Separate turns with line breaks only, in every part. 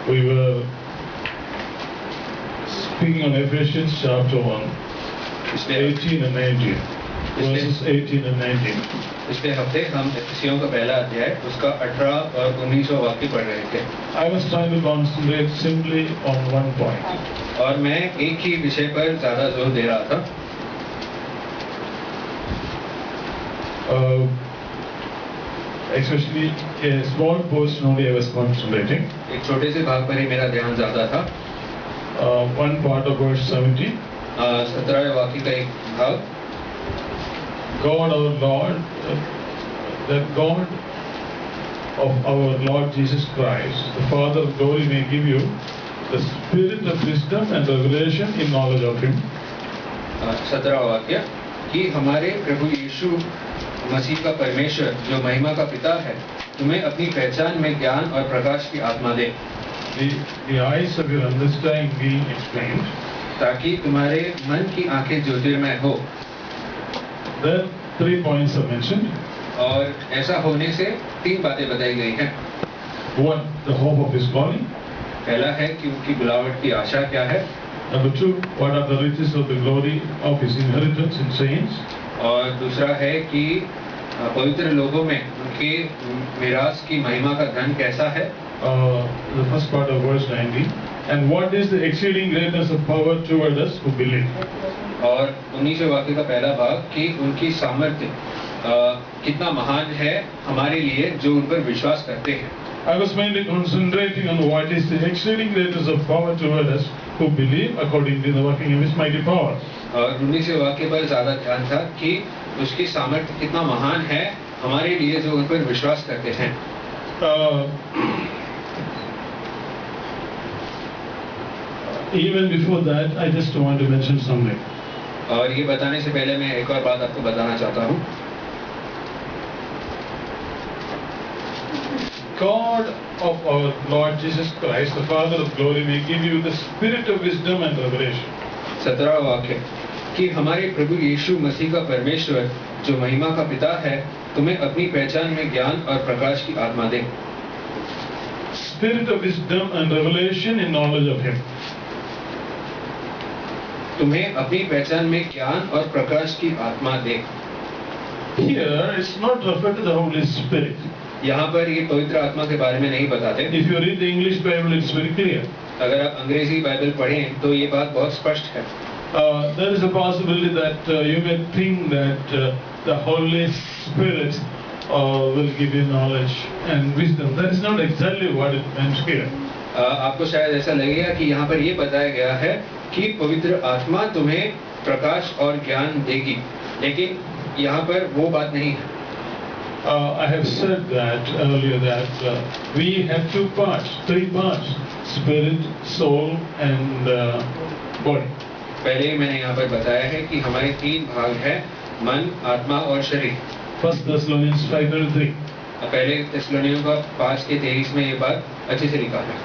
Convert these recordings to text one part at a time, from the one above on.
we were speaking on Ephesians chapter 1, 18 and 19. Verses 18 and 19.
पिछले हफ्ते हम इफिसियों का पहला अध्याय उसका 18 और 19वां वाक्य पढ़ रहे थे.
I was trying to concentrate simply on one point.
और मैं एक ही विषय पर ज्यादा जोर दे रहा था.
Especially a small portion only I was concentrating.
एक छोटे से भाग पर ही मेरा ध्यान ज्यादा था.
One part of verse 17.
17वें वाक्य का एक भाग.
God our Lord, the God of our Lord Jesus Christ, the Father of glory, may give you the spirit of wisdom and revelation in knowledge of Him.
17वां वाक्य कि हमारे प्रभु यीशु मसीह का परमेश्वर जो महिमा का पिता है तुम्हें अपनी पहचान में ज्ञान और प्रकाश की आत्मा दे.
The eyes of your understanding being explained.
ताकि तुम्हारे मन की आंखें ज्योतिर्मय हो.
Then 3 points are mentioned.
और ऐसा होने से 3 बातें बताई गई हैं.
One, the hope of His calling.
पहला है कि उनकी बुलावट की आशा क्या है.
Number 2, what are the riches of the glory of His inheritance in saints.
और दूसरा है कि पवित्र लोगों में उनके मिरास की महिमा का धन कैसा है.
The first part of verse 19. And what is the exceeding greatness of power toward us who believe.
और 19वें वाक्य का पहला भाग कि उनकी सामर्थ्य कितना महान है हमारे लिए जो उन पर विश्वास करते हैं.
I was mainly concentrating on what is the exceeding greatness of power toward us who believe according to the working of His mighty power.
और 19वें वाक्य पर ज्यादा ध्यान था कि उसकी सामर्थ्य कितना महान है हमारे लिए जो उन पर विश्वास करते हैं.
Even before that, I just want to mention something.
और ये बताने से पहले मैं एक और बात आपको बताना चाहता हूँ.
God of our Lord Jesus Christ, the Father of glory, may give you the spirit of wisdom and revelation.
17वां वाक्य कि हमारे प्रभु यीशु मसीह का परमेश्वर जो महिमा का पिता है तुम्हें अपनी पहचान में ज्ञान और प्रकाश की आत्मा दे.
Spirit of wisdom and revelation in knowledge of Him.
तुम्हें अपनी पहचान में ज्ञान और प्रकाश की आत्मा दे.
Here it's not referred to the Holy Spirit.
यहाँ पर ये पवित्र आत्मा के बारे में नहीं बताते.
If you read the English Bible, it's very clear.
अगर आप अंग्रेजी बाइबल पढ़ें तो ये बात बहुत स्पष्ट है.
There is a possibility that you may think that the Holy Spirit will give you knowledge and wisdom. That is not exactly what it meant here.
आपको शायद ऐसा लगेगा कि यहाँ पर ये बताया गया है कि पवित्र आत्मा तुम्हें प्रकाश और ज्ञान देगी, लेकिन यहाँ पर वो बात नहीं है.
I have said that earlier that we have 3 parts, spirit, soul and body.
पहले ही मैंने यहाँ पर बताया है कि हमारे 3 भाग हैं, मन, आत्मा और शरीर.
1 Thessalonians 5:3.
पहले थिस्सलुनीकियों का 5:23 में ये बात अच्छे से लिखा है.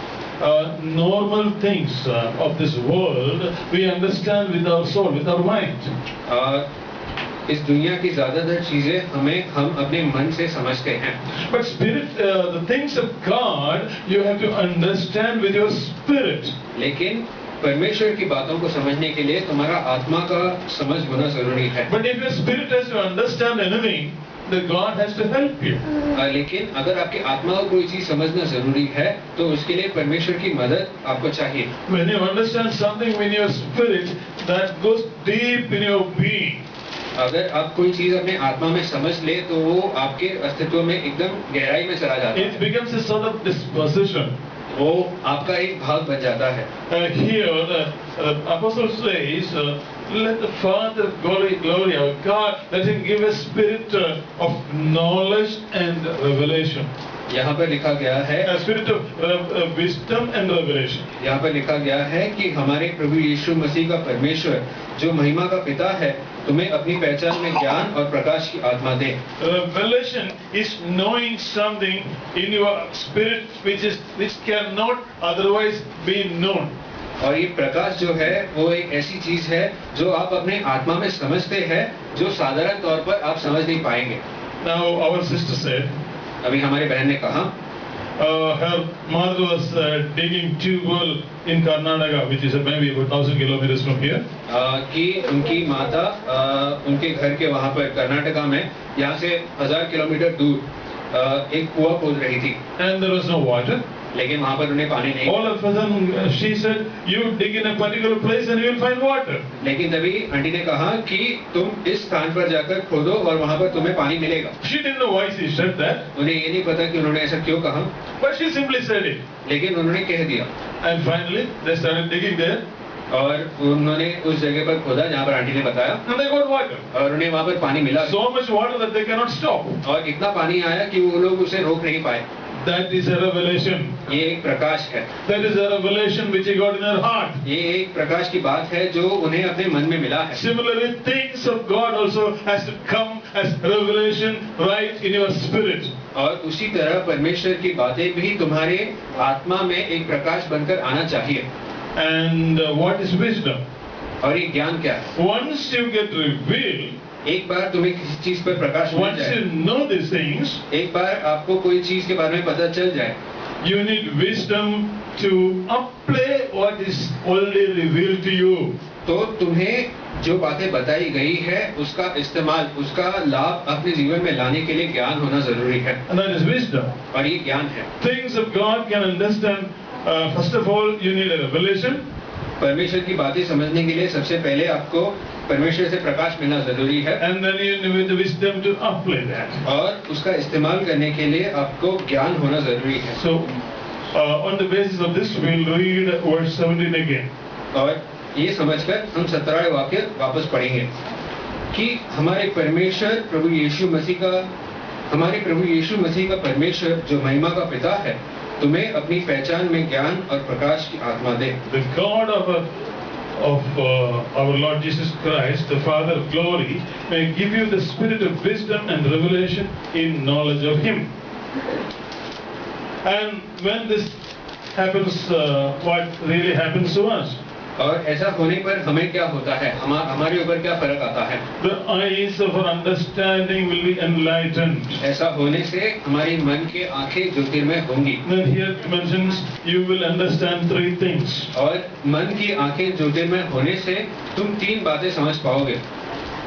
Normal things of this world we understand with our soul, with our mind.
इस दुनिया की ज्यादातर चीजें हम अपने मन से समझते हैं.
But spirit, the things of God, you have to understand with your spirit.
लेकिन परमेश्वर की बातों को समझने के लिए तुम्हारा आत्मा का समझ होना जरूरी है.
But if your spirit has to understand anything, then God has to help you.
लेकिन अगर आपकी आत्मा को कोई चीज समझना जरूरी है तो उसके लिए परमेश्वर की मदद आपको चाहिए.
When you understand something in your spirit, that goes deep in your being.
अगर आप कोई चीज अपने आत्मा में समझ ले तो वो आपके अस्तित्व में एकदम गहराई में चला जाता है.
It becomes a sort of disposition.
वो आपका एक भाग बन जाता है.
Here the apostle says, let the Father of glory of God, let Him give a spirit of knowledge and revelation.
यहाँ पर लिखा गया है
a spirit of wisdom and revelation.
यहाँ पर लिखा गया है कि हमारे प्रभु यीशु मसीह का परमेश्वर जो महिमा का पिता है तुम्हें अपनी पहचान में ज्ञान और प्रकाश की आत्मा दे.
Revelation is knowing something in your spirit which cannot otherwise be known.
और ये प्रकाश जो है वो एक ऐसी चीज है जो आप अपने आत्मा में समझते हैं जो साधारण तौर पर आप समझ नहीं पाएंगे.
Now our sister said,
अभी हमारी बहन ने कहा
her mother was digging tube well in Karnataka, which is maybe about 1,000 kilometers from here.
कि उनकी माता उनके घर के वहाँ पर कर्नाटका में यहाँ से 1000 किलोमीटर दूर एक कुआं खोद रही थी,
And there was no water.
लेकिन वहाँ पर उन्हें पानी नहीं।
All of a sudden, she said, "You dig in a particular place and you will find water."
लेकिन तभी आंटी ने कहा कि तुम इस स्थान पर जाकर खोदो और वहाँ पर तुम्हें पानी मिलेगा।
She didn't know why she said that,
उन्हें ये नहीं पता कि उन्होंने ऐसा क्यों कहा,
but she simply said it.
लेकिन उन्होंने कह दिया।
And finally, they started digging there,
और उन्होंने उस जगह पर खोदा जहाँ पर आंटी ने बताया,
and they got water.
और उन्हें वहाँ पर पानी मिला।
So much water that they cannot stop.
और इतना पानी आया कि वो लोग उसे रोक नहीं पाए।
That is a revelation.
ये एक प्रकाश है।
That is a revelation which he got in her heart.
ये एक प्रकाश की बात है जो उन्हें अपने मन में मिला है।
Similarly, things of God also has to come as revelation right in your spirit.
और उसी तरह परमेश्वर की बातें भी तुम्हारे आत्मा में एक प्रकाश बनकर आना चाहिए।
And what is wisdom?
और ये ज्ञान क्या है?
Once you get revealed,
एक बार तुम्हें किसी चीज पर प्रकाश मिल
once
जाए,
you know these things,
एक बार आपको कोई चीज के बारे में पता चल जाए,
you need wisdom to apply what is already revealed to you.
तो तुम्हें जो बातें बताई गई है उसका इस्तेमाल, उसका लाभ अपने जीवन में लाने के लिए ज्ञान होना जरूरी है।
And that is wisdom.
और ये ज्ञान है।
Things of God can understand. First of all, you need a revelation.
परमेश्वर की बातें समझने के लिए सबसे पहले आपको परमेश्वर से प्रकाश मिलना जरूरी है,
And then you need the wisdom to apply that.
और उसका इस्तेमाल करने के लिए आपको ज्ञान होना जरूरी है।
So, on the basis of this, we'll read verse 17 again.
और ये समझकर हम 17वें वाक्य वापस पढ़ेंगे कि हमारे प्रभु यीशु मसीह का परमेश्वर जो महिमा का पिता है, तुम्हें अपनी पहचान में ज्ञान और प्रकाश की आत्मा दे।
The God of our Lord Jesus Christ, the Father of glory, may give you the spirit of wisdom and revelation in knowledge of Him. And when this happens, what really happens to us?
और ऐसा होने पर हमें क्या होता है, हमारे ऊपर क्या फर्क आता है?
The eyes of our understanding will be enlightened.
ऐसा होने से हमारी मन की आंखें ज्योतिर्मय होंगी।
Then here it mentions you will understand three things.
और मन की आंखें ज्योतिर्मय होने से तुम तीन बातें समझ पाओगे।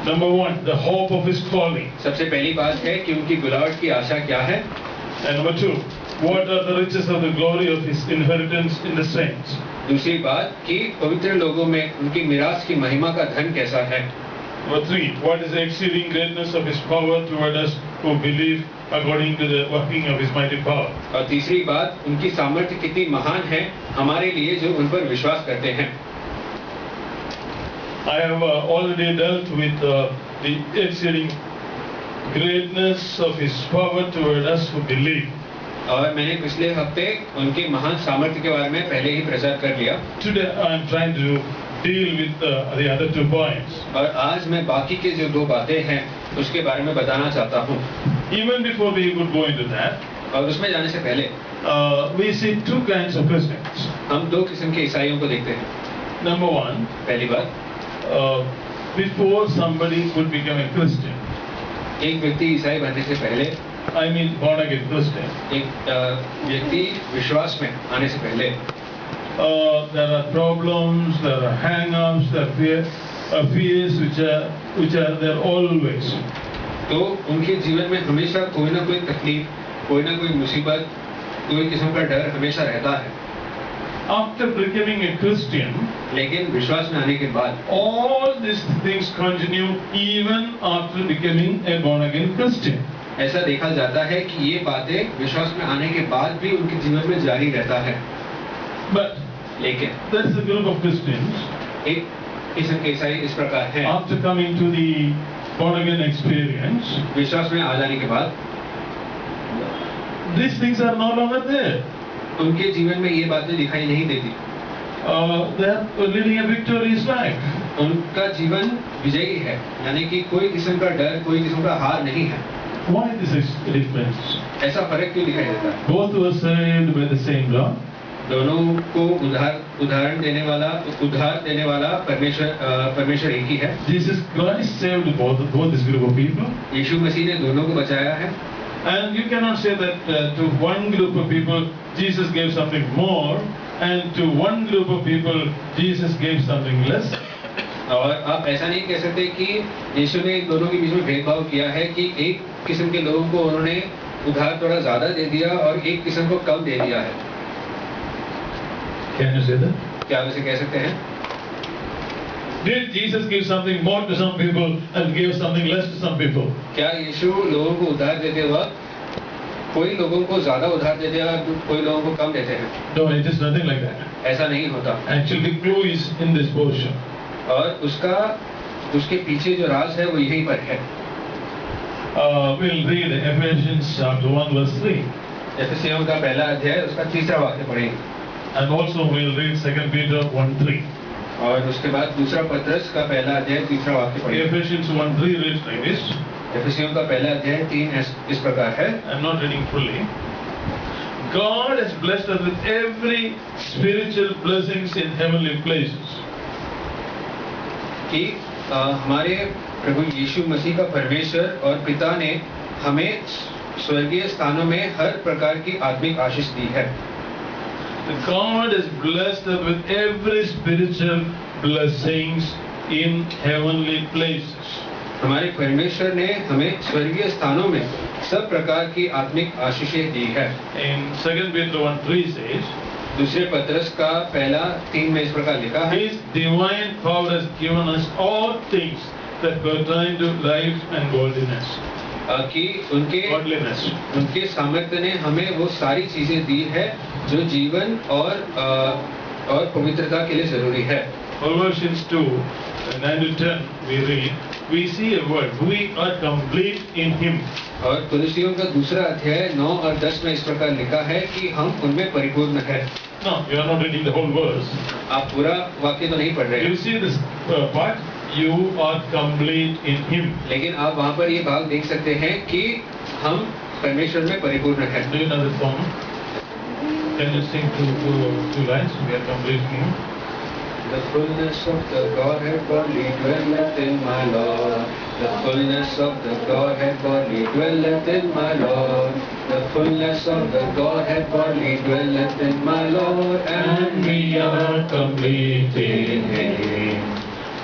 Number one, the hope of His calling.
सबसे पहली बात है कि उनकी बुलाहट की आशा क्या है।
And number two, what are the riches of the glory of His inheritance in the saints?
दूसरी बात कि पवित्र लोगों में उनकी मिरास की महिमा का धन कैसा है।
Number three, what is the exceeding greatness of His power toward us who believe according to the working of His mighty power?
और तीसरी बात, उनकी सामर्थ्य कितनी महान है हमारे लिए जो उन पर विश्वास करते हैं।
I have already dealt with the exceeding greatness of His power toward us who believe.
और मैंने पिछले हफ्ते उनके महान सामर्थ्य के बारे में पहले ही प्रचार कर लिया।
Today I am trying to deal with the other 2 points.
और आज मैं बाकी के जो 2 बातें हैं उसके बारे में बताना चाहता हूँ।
Even before we would go into that,
और उसमें जाने से पहले
we see 2 kinds of Christians.
हम 2 किस्म के ईसाइयों को देखते हैं।
Number one,
पहली बात,
before somebody could become a Christian,
एक व्यक्ति ईसाई बनने से पहले,
I mean born again Christian,
एक व्यक्ति विश्वास में आने से पहले
there are problems, there are hang-ups, there are fears which are there always.
तो उनके जीवन में हमेशा कोई ना कोई तकलीफ, कोई ना कोई मुसीबत, कोई किस्म का डर हमेशा रहता है।
After becoming a Christian,
लेकिन विश्वास में आने के बाद
all these things continue even after becoming a born again Christian.
ऐसा देखा जाता है कि ये बातें विश्वास में आने के बाद भी उनके जीवन में जारी रहता है।
But
लेकिन
there is a group of Christians,
एक किस्म के ईसाई इस प्रकार है,
after coming to the born again experience,
विश्वास में आ जाने के बाद
these things are no longer there.
उनके जीवन में ये बातें दिखाई नहीं देती।
They are living a victorious life.
उनका जीवन विजयी है, यानी कि कोई किस्म का डर, कोई किस्म का हार नहीं है।
Why this is difference?
ऐसा फर्क क्यों दिखाई देता है?
Both were saved by the same Lord.
दोनों को उद्धार देने वाला परमेश्वर एक ही है।
Jesus Christ saved both this group of people.
यीशु मसीह ने दोनों को बचाया है।
And you cannot say that to one group of people Jesus gave something more, and to one group of people Jesus gave something less.
और आप ऐसा नहीं कह सकते कि यीशु ने इन दोनों के बीच में भेदभाव किया है कि एक किस्म के लोगों को उन्होंने उधार थोड़ा ज्यादा दे दिया और एक किस्म को कम दे दिया है.
Can you say that?
क्या आप इसे कह सकते हैं?
Did Jesus give something more to some people and give something less to some people?
क्या यीशु लोगों को उधार देते वक्त कोई लोगों को ज्यादा उधार देते हैं और कोई लोगों को कम देते हैं?
No, it is nothing like that.
ऐसा नहीं होता.
Actually, the clue is in this portion.
और उसके पीछे जो राज है वो यहीं पर है.
We'll read Ephesians chapter 1 verse 3.
एफेसियों का पहला अध्याय उसका तीसरा वाक्य पढ़ेंगे.
And also we'll read 2 Peter 1:3.
और उसके बाद दूसरा पत्रस का पहला अध्याय तीसरा वाक्य पढ़ेंगे.
Ephesians 1:3 reads like this.
एफेसियों का पहला अध्याय 3 इस प्रकार है.
I'm not reading fully. God has blessed us with every spiritual blessings in heavenly places.
कि हमारे प्रभु यीशु मसीह का परमेश्वर और पिता ने हमें स्वर्गीय स्थानों में हर प्रकार की आत्मिक आशीष दी है.
God has blessed us with every spiritual blessings in heavenly places.
हमारे परमेश्वर ने हमें स्वर्गीय स्थानों में सब प्रकार की आत्मिक आशीषें दी है.
In 2 Peter 1:3 says,
दूसरे पत्रस का पहला 3 में इस प्रकार लिखा है.
His divine power has given us all things that pertain to life and godliness.
कि उनके सामर्थ्य ने हमें वो सारी चीजें दी है जो जीवन और पवित्रता के लिए जरूरी है.
Colossians 2:9-10 we read, we see a word, we are complete in Him.
और कुलुसियों का दूसरा अध्याय 9 और 10 में इस प्रकार लिखा है कि हम उनमें परिपूर्ण है.
No, you are not reading the whole verse.
आप पूरा वाक्य तो नहीं पढ़ रहे.
You see this part, you are complete in Him.
लेकिन आप वहाँ पर ये भाग देख सकते हैं कि हम परमेश्वर में परिपूर्ण हैं.
Do you know the song? Can you sing two lines? We are complete in Him.
The fullness of the Godhead bodily dwelleth in my Lord. The fullness of the Godhead bodily dwelleth in my Lord. The fullness of the Godhead bodily dwelleth in my Lord.
And we are complete in Him.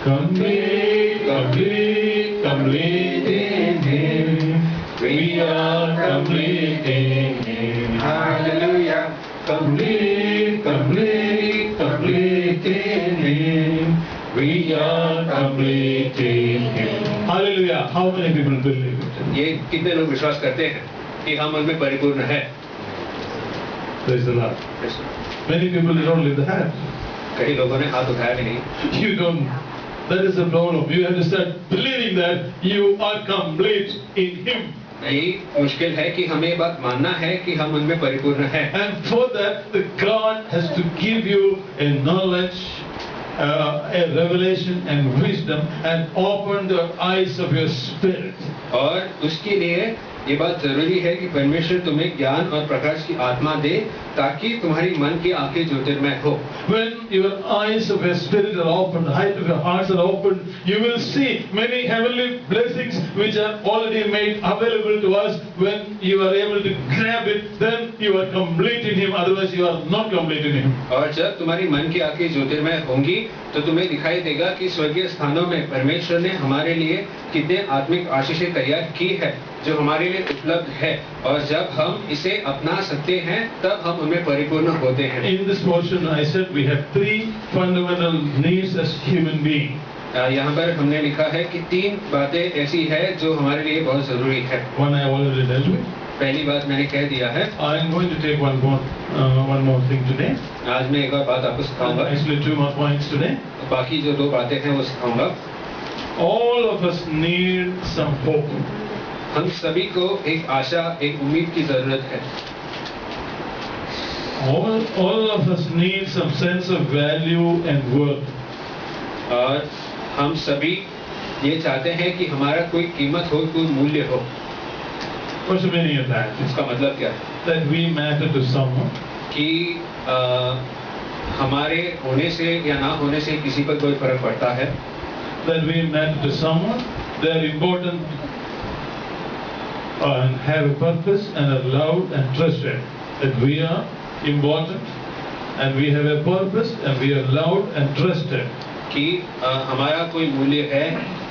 Complete, complete, complete in Him. We are complete in Him.
Hallelujah.
Complete, complete, complete in Him. We are complete in Him. Hallelujah. How many people believe it?
ये कितने लोग विश्वास करते हैं कि हम उनमें परिपूर्ण हैं?
Praise the Lord. Many people don't lift the hand.
कई लोगों ने हाथ उठाया भी नहीं.
You don't. That is the problem. You have to start believing that you are complete in Him.
यही मुश्किल है कि हमें बात मानना है कि हम उनमें परिपूर्ण हैं.
And for that, God has to give you a knowledge, a revelation and wisdom, and open the eyes of your spirit.
और उसके लिए ये बात जरूरी है कि परमेश्वर तुम्हें ज्ञान और प्रकाश की आत्मा दे ताकि तुम्हारी मन की आंखें ज्योतिर्मय हो.
When your eyes of your spirit are opened, the height of your hearts are opened, you will see many heavenly blessings which are already made available to us. When you are able to grab it, then you are complete in Him. Otherwise, you are not complete in Him.
और जब तुम्हारी मन की आंखें ज्योतिर्मय होंगी तो तुम्हें दिखाई देगा कि स्वर्गीय स्थानों में परमेश्वर ने हमारे लिए कितने आत्मिक आशीषें तैयार की है जो हमारे लिए उपलब्ध है. और जब हम इसे अपना सकते हैं तब हम उनमें परिपूर्ण होते हैं.
In this portion, I said we have 3 fundamental needs as human beings.
यहाँ पर हमने लिखा है कि 3 बातें ऐसी है जो हमारे लिए बहुत जरूरी है.
One I already dealt with.
पहली बात मैंने कह दिया है.
I am going to take one more thing today.
आज मैं एक और बात आपको सिखाऊंगा.
Actually, 2 more points today.
बाकी जो 2 बातें हैं वो सिखाऊंगा.
All of us need some hope.
हम सभी को एक आशा, एक उम्मीद की जरूरत है.
All of us need some sense of value and worth.
और हम सभी ये चाहते हैं कि हमारा कोई कीमत हो, कोई मूल्य हो.
What's the meaning of that?
इसका मतलब क्या है?
That we matter to someone.
कि हमारे होने से या ना होने से किसी पर कोई फर्क पड़ता है.
That we matter to someone. They are important and have a purpose and are loved and trusted. That we are important and we have a purpose and we are loved and trusted.
कि हमारा कोई मूल्य है,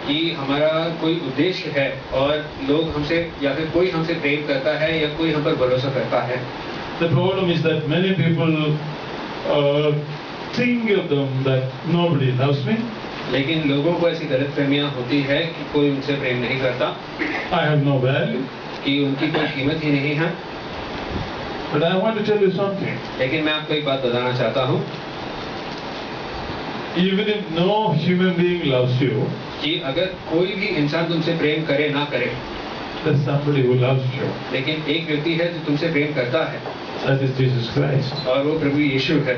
कि हमारा कोई उद्देश्य है और लोग हमसे या फिर कोई हमसे प्रेम करता है या कोई हम पर भरोसा करता है.
The problem is that many people think of them that nobody loves me.
लेकिन लोगों को ऐसी गलतफहमियां होती है कि कोई उनसे प्रेम नहीं करता,
I have no value.
कि उनकी कोई कीमत ही नहीं है.
But I want to tell you something.
लेकिन मैं आपको एक बात बताना चाहता हूँ
Even if no human being loves you,
कि अगर कोई भी इंसान तुमसे प्रेम करे ना करे,
there's somebody who loves you.
लेकिन एक व्यक्ति है जो तुमसे प्रेम करता है,
That is Jesus Christ.
और वो प्रभु यीशु है.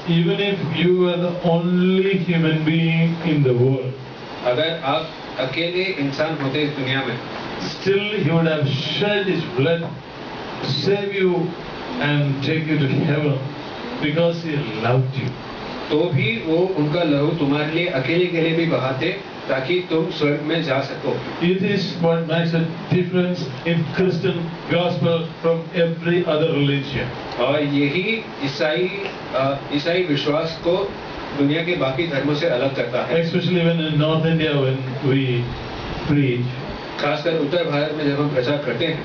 Even if you are the only human being in the world,
अगर आप अकेले इंसान होते इस दुनिया में,
still he would have shed his blood to save you and take you to heaven because he loved you.
तो भी वो उनका लहू तुम्हारे लिए अकेले के लिए भी बहाते ताकि तुम स्वर्ग में जा सको.
It is what makes a difference in Christian gospel from every other religion.
और यही ईसाई विश्वास को दुनिया के बाकी धर्मों से अलग करता है.
Especially when in North India when we preach.
खासकर उत्तर भारत में जब हम प्रचार करते हैं,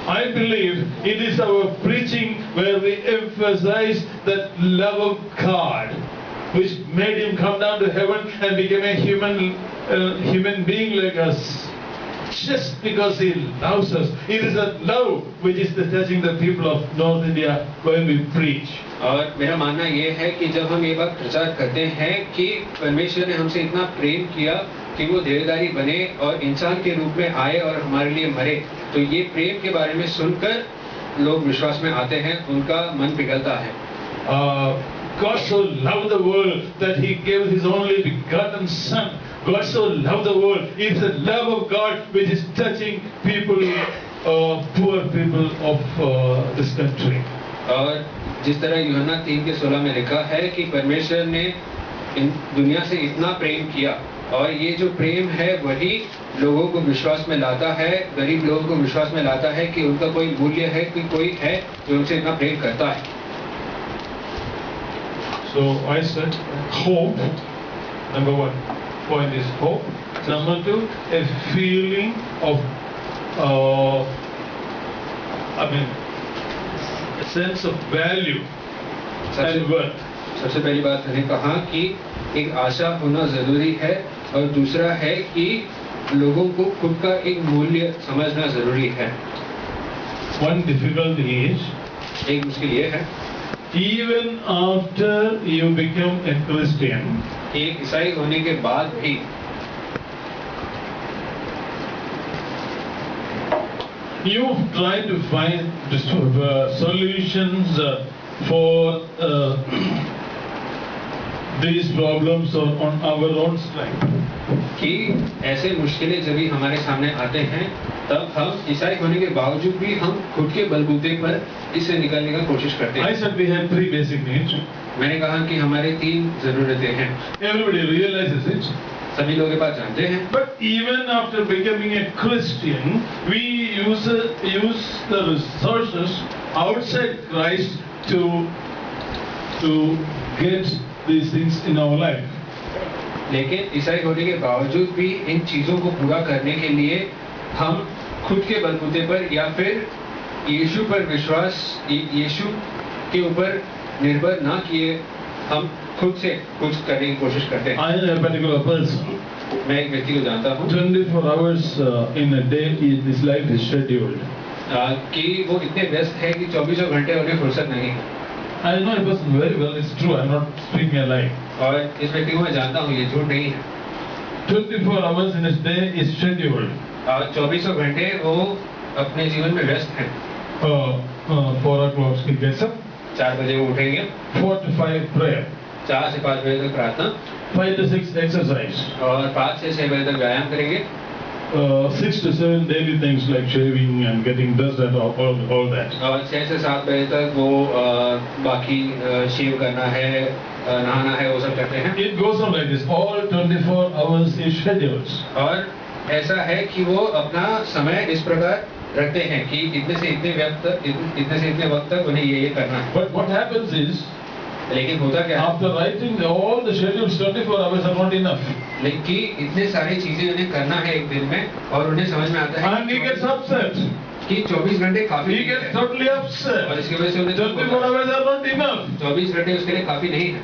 I believe it is our preaching where we emphasize that love of God, which made him come down to heaven and became a human being like us, just because he loves us. It is that love which is touching the people of North India when we preach.
और मेरा मानना ये है कि जब हम ये बात प्रचार करते हैं कि परमेश्वर ने हमसे इतना प्रेम किया कि वो देहधारी बने और इंसान के रूप में आए और हमारे लिए मरे, तो ये प्रेम के बारे में सुनकर लोग विश्वास में आते हैं, उनका मन पिघलता है.
God so loved the world that he gave his only begotten son. God so loved the world. It's the love of God which is touching people, poor people of this country.
और जिस तरह यूहन्ना 3:16 में लिखा है कि परमेश्वर ने इन दुनिया से इतना प्रेम किया, और ये जो प्रेम है वही लोगों को विश्वास में लाता है, गरीब लोगों को विश्वास में लाता है कि उनका कोई मूल्य है, कि कोई है जो उनसे इतना प्रेम करता है.
So I said hope. Number one point is hope. Number two, a feeling of, a sense of value and worth.
सबसे पहली बात मैंने कहा कि एक आशा होना जरूरी है, और दूसरा है कि लोगों को खुद का एक मूल्य समझना जरूरी है.
One difficulty is,
एक मुश्किल ये है,
even after you become a Christian,
एक ईसाई होने के बाद भी
you try to find solutions for these problems on our own strength.
कि ऐसे मुश्किलें जब भी हमारे सामने आते हैं, तब हम ईसाई होने के बावजूद भी हम खुद के बलबूते पर इससे निकलने का कोशिश करते हैं.
I said we have 3 basic needs.
मैंने कहा कि हमारे 3 जरूरतें हैं.
Everybody realizes it.
सभी लोग ये बात जानते हैं.
But even after becoming a Christian, we use the resources outside Christ to get these things in our life.
लेकिन ईसाई होने के बावजूद भी इन चीजों को पूरा करने के लिए हम खुद के बलबूते पर या फिर यीशु पर विश्वास, यीशु के ऊपर निर्भर ना किए हम खुद से कुछ करने की कोशिश करते हैं.
I am a particular person.
मैं एक व्यक्ति को जानता हूँ
24 hours in a day, his life is scheduled.
कि वो इतने व्यस्त है कि 24 घंटे उन्हें फुर्सत नहीं है.
I know a person very well. It's true. I'm not speaking a lie.
और इस व्यक्ति को मैं जानता हूँ, ये झूठ नहीं है.
24 hours in his day is scheduled.
24 घंटे वो अपने जीवन में व्यस्त हैं.
4 o'clock he gets up.
4 बजे वो उठेंगे.
4 to 5 prayer.
4 से 5 बजे तक प्रार्थना.
5 to 6 exercise.
और 5 से 6 बजे तक व्यायाम करेंगे.
6 to 7 daily things like shaving and getting dressed and all that.
और 6 से 7 बजे तक वो बाकी शेव करना है, नहाना है, वो सब करते हैं.
It goes on like this. All 24 hours is scheduled.
और ऐसा है कि वो अपना समय इस प्रकार रखते हैं कि इतने से इतने वक्त तक उन्हें ये करना है।
But what happens is,
लेकिन होता क्या है,
after writing all the schedules, 24 hours are not enough.
लेकिन इतने सारी चीजें उन्हें करना है एक दिन में, और उन्हें समझ में आता है
And he gets upset.
कि 24 घंटे काफी
He
नहीं
gets
है,
totally
और
upset.
इसकी वजह से उन्हें
24 hours are not enough.
24 घंटे उसके लिए काफी नहीं है।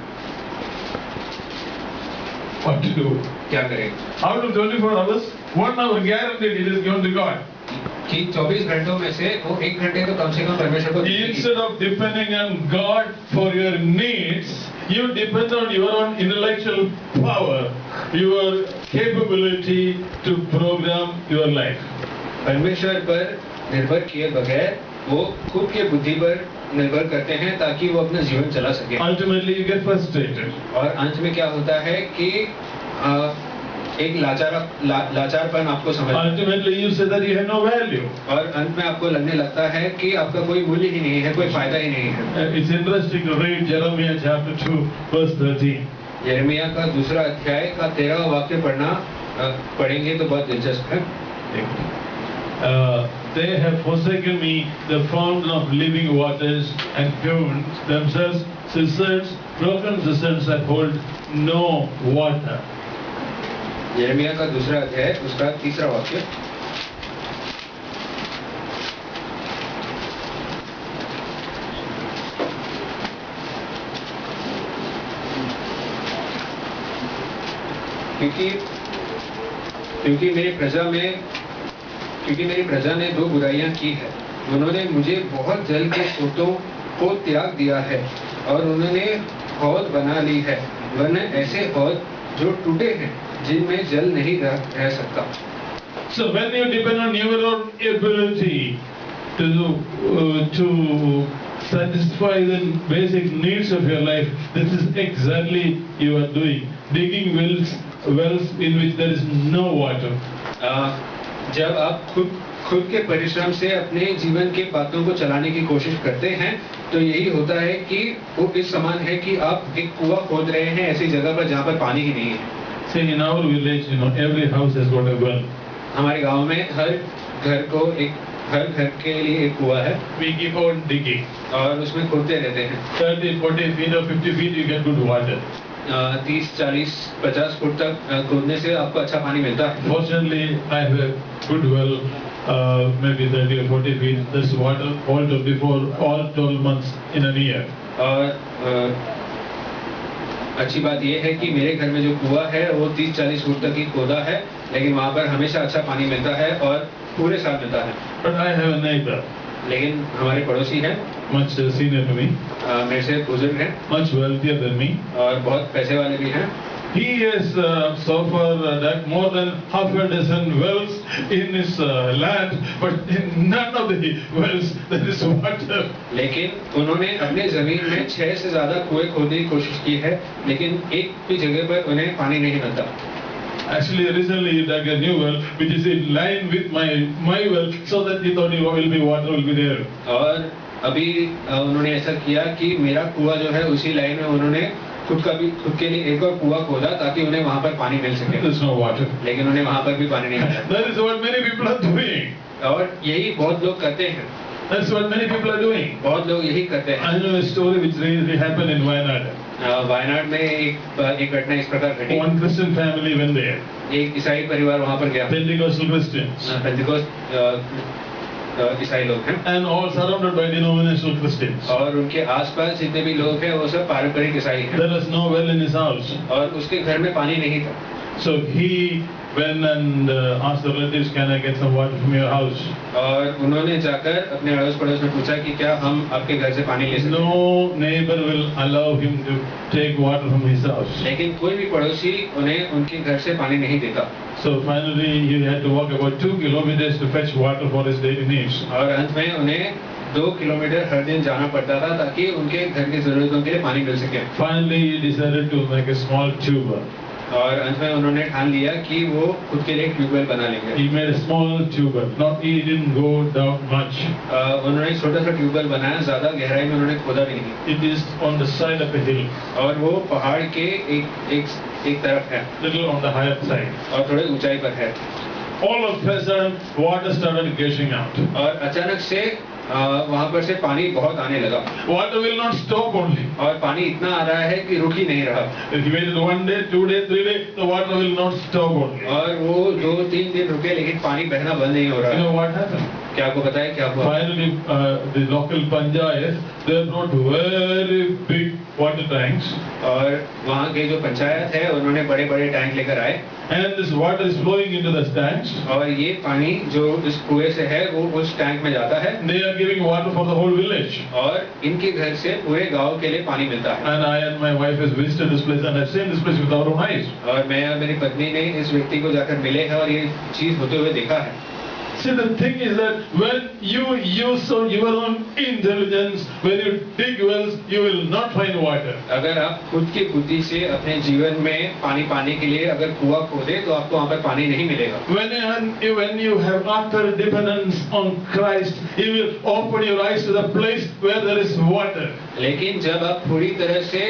What to do?
क्या करें?
Out of 24 hours, 1 hour guaranteed it is given to God.
कि 24 घंटों में से वो 1 घंटे तो कम से कम परमेश्वर को दीजिए।
Instead of depending on God for your needs, you depend on your own intellectual power, your capability to program your life.
परमेश्वर पर निर्भर किए बगैर वो खुद के बुद्धि पर निर्भर करते हैं ताकि वो अपना जीवन चला सके।
Ultimately, you get frustrated.
और अंत में क्या होता है कि एक लाचारपन आपको समझ।
Ultimately, you say that you have no value.
और अंत में आपको लगने लगता है कि आपका कोई मूल्य ही नहीं है, कोई फायदा ही नहीं है।
It's interesting to read Jeremiah chapter 2, verse 13.
यिर्मयाह का 2 अध्याय का 13वां वाक्य पढ़ेंगे तो बहुत दिलचस्प है।
They have forsaken me, the fountain of living waters, and hewn themselves cisterns, broken cisterns that hold no water.
यिर्मयाह का 2 अध्याय उसका 3वां वाक्य। क्योंकि मेरी प्रजा ने 2 बुराइयां की है। उन्होंने मुझे बहुत जल के स्रोतों को त्याग दिया है, और उन्होंने हौद बना ली है, वरन ऐसे हौद जो टूटे हैं, जिनमें जल नहीं रह सकता।
So when you depend on your own ability to satisfy the basic needs of your life, this is exactly you are doing, digging wells in which there is no water.
जब आप खुद के परिश्रम से अपने जीवन के बातों को चलाने की कोशिश करते हैं, तो यही होता है कि वो इस समान है कि आप एक कुआं खोद रहे हैं ऐसी जगह पर जहाँ पर पानी ही नहीं है।
See, in our village, every house has got a well.
हमारे गांव में हर घर के लिए एक कुआं है।
We keep on digging.
और उसमें खोदते रहते हैं।
30, 40 feet or 50 feet, you get good water.
30, 40, 50 foot तक खोदने से आपको अच्छा पानी मिलता है।
Fortunately, I have a good well, maybe 30 or 40 feet. This water hold before all 12 months in a year.
और अच्छी बात यह है कि मेरे घर में जो कुआं है वो 30-40 फुट तक ही खोदा है, लेकिन वहाँ पर हमेशा अच्छा पानी मिलता है और पूरे साल मिलता है।
But I have a neighbor.
लेकिन हमारे पड़ोसी हैं,
much senior to me,
मेरे से बुजुर्ग हैं,
much wealthier than me,
और बहुत पैसे वाले भी हैं।
He has so far dug more than half a dozen wells in his land, but in none of the wells there is water.
लेकिन उन्होंने अपने जमीन में 6 से ज्यादा कुएं खोदने की कोशिश की है, लेकिन एक भी जगह पर उन्हें पानी नहीं मिलता।
Actually, recently he dug a new well, which is in line with my well, so that he thought water will be there.
और अभी उन्होंने ऐसा किया कि मेरा कुआं जो है उसी लाइन में उन्होंने खुद के लिए एक और कुआं खोदा ताकि उन्हें वहाँ पर पानी मिल सके।
There's no water.
लेकिन उन्हें वहाँ पर भी पानी नहीं मिला।
That is what many people are doing.
और यही बहुत लोग करते हैं।
That's what many people are doing.
बहुत लोग यही करते हैं।
I know a story which really happened in Wayanad.
Wayanad में एक घटना इस प्रकार घटी।
One Christian family went there.
एक ईसाई परिवार वहाँ पर गया।
Pentecostal Christians.
ईसाई लोग हैं।
And all surrounded by denominational Christians.
और उनके आसपास जितने भी लोग हैं वो सब पारंपरिक ईसाई हैं।
There was no well in his house.
और उसके घर में पानी नहीं था।
So he went and asked the relatives, "Can I get some water from your house?"
और उन्होंने जाकर अपने अड़ोस पड़ोस में पूछा कि क्या हम आपके घर से पानी ले सकते हैं?
No neighbor will allow him to take water from his house.
लेकिन कोई भी पड़ोसी उन्हें उनके घर से पानी नहीं देता।
So finally he had to walk about 2 kilometers to fetch water for his daily needs.
और अंत में उन्हें 2 किलोमीटर हर दिन जाना पड़ता था ताकि उनके घर की जरूरतों के लिए पानी मिल सके।
Finally he decided to make a small tube.
और अंत में उन्होंने ठान लिया कि वो खुद के लिए एक ट्यूबवेल बना लेंगे।
He made a small tube. He didn't go down much.
उन्होंने छोटा सा ट्यूबवेल बनाया, ज्यादा गहराई में उन्होंने खोदा भी नहीं।
It is on the side of a hill.
और वो पहाड़ के एक तरफ है।
Little on the higher side.
और थोड़े ऊंचाई पर है।
all of a sudden water started gushing out.
और अचानक से वहां पर से पानी बहुत आने लगा
Water will not stop only.
और पानी इतना आ रहा है कि रुक ही नहीं रहा
If you waited 1 day, 2 days, 3 days, the water will not stop only.
और वो 2-3 दिन रुके लेकिन पानी बहना बंद नहीं हो
You
रहा
know what happened?
क्या आपको पता है क्या हुआ
Finally, the local panchayat, they brought very big water tanks,
और वहाँ के जो पंचायत है उन्होंने बड़े बड़े टैंक लेकर आए
and this water is flowing into the tanks.
और ये पानी जो इस कुएं से है वो उस टैंक में जाता है
They are giving water for the whole village.
और इनके घर से पूरे गांव के लिए पानी मिलता है
And I and my wife has visited this place, and I've seen this place with our own eyes.
और मैं और मेरी पत्नी ने इस व्यक्ति को जाकर मिले हैं और ये चीज होते हुए देखा है
See, the thing is that when you use your own intelligence, when you dig wells, you will not find water.
अगर आप खुद की बुद्धि से अपने जीवन में पानी पाने के लिए अगर कुआं खोदे तो आपको वहाँ पर पानी नहीं मिलेगा
When you have utter dependence on Christ, you will open your eyes to the place where there is water.
लेकिन जब आप पूरी तरह से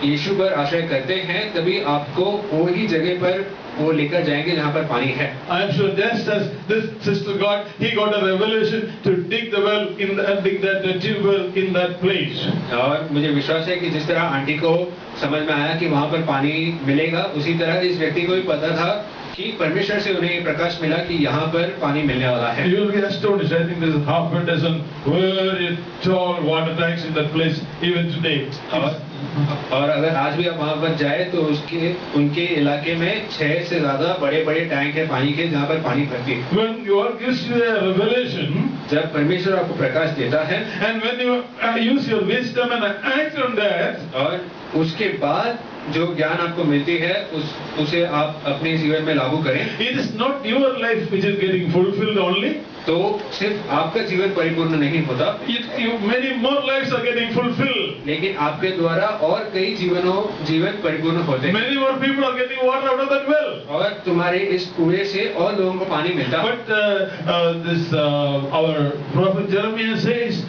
यीशु पर आश्रय करते हैं तभी आपको वही जगह पर वो लेकर जाएंगे जहाँ पर पानी है
I am sure just as this sister he got a revelation to dig the well dig that tube well in that place.
और मुझे विश्वास है कि जिस तरह आंटी को समझ में आया कि वहाँ पर पानी मिलेगा उसी तरह इस व्यक्ति को भी पता था कि परमेश्वर से उन्हें प्रकाश मिला कि यहाँ पर पानी मिलने वाला है
You will be astonished. I think there is half a dozen very tall water tanks in that place even today.
और अगर आज भी आप वहाँ पर जाए तो उनके इलाके में 6 से ज्यादा बड़े बड़े टैंक है पानी के जहाँ पर पानी भरती है
When God gives you a revelation,
जब परमेश्वर आपको प्रकाश देता है
and when you use your wisdom and act on that,
और उसके बाद जो ज्ञान आपको मिलती है उसे आप अपने जीवन में लागू करें
it is not your life which is getting fulfilled only.
तो सिर्फ आपका जीवन परिपूर्ण नहीं होता
Many more lives are getting fulfilled.
लेकिन आपके द्वारा और कई जीवन परिपूर्ण होते हैं
Many more people are getting water out of that well.
और तुम्हारे इस कुएं से और लोगों को पानी मिलता है
But our prophet Jeremiah says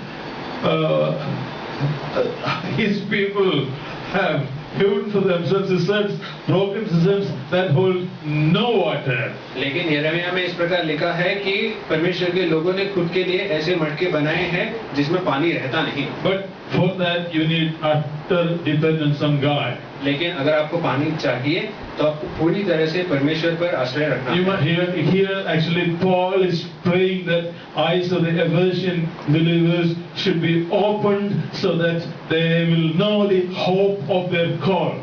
his people have hewn for themselves cisterns, broken cisterns that hold no water.
लेकिन यिर्मयाह में इस प्रकार लिखा है कि परमेश्वर के लोगों ने खुद के लिए ऐसे मटके बनाए हैं जिसमें पानी रहता नहीं
But for that you need utter dependence on God.
लेकिन अगर आपको पानी चाहिए तो आपको पूरी तरह से परमेश्वर पर आश्रय रखना
You
है
here actually Paul is praying that eyes of the Ephesian believers should be opened so that they will know the hope of their call.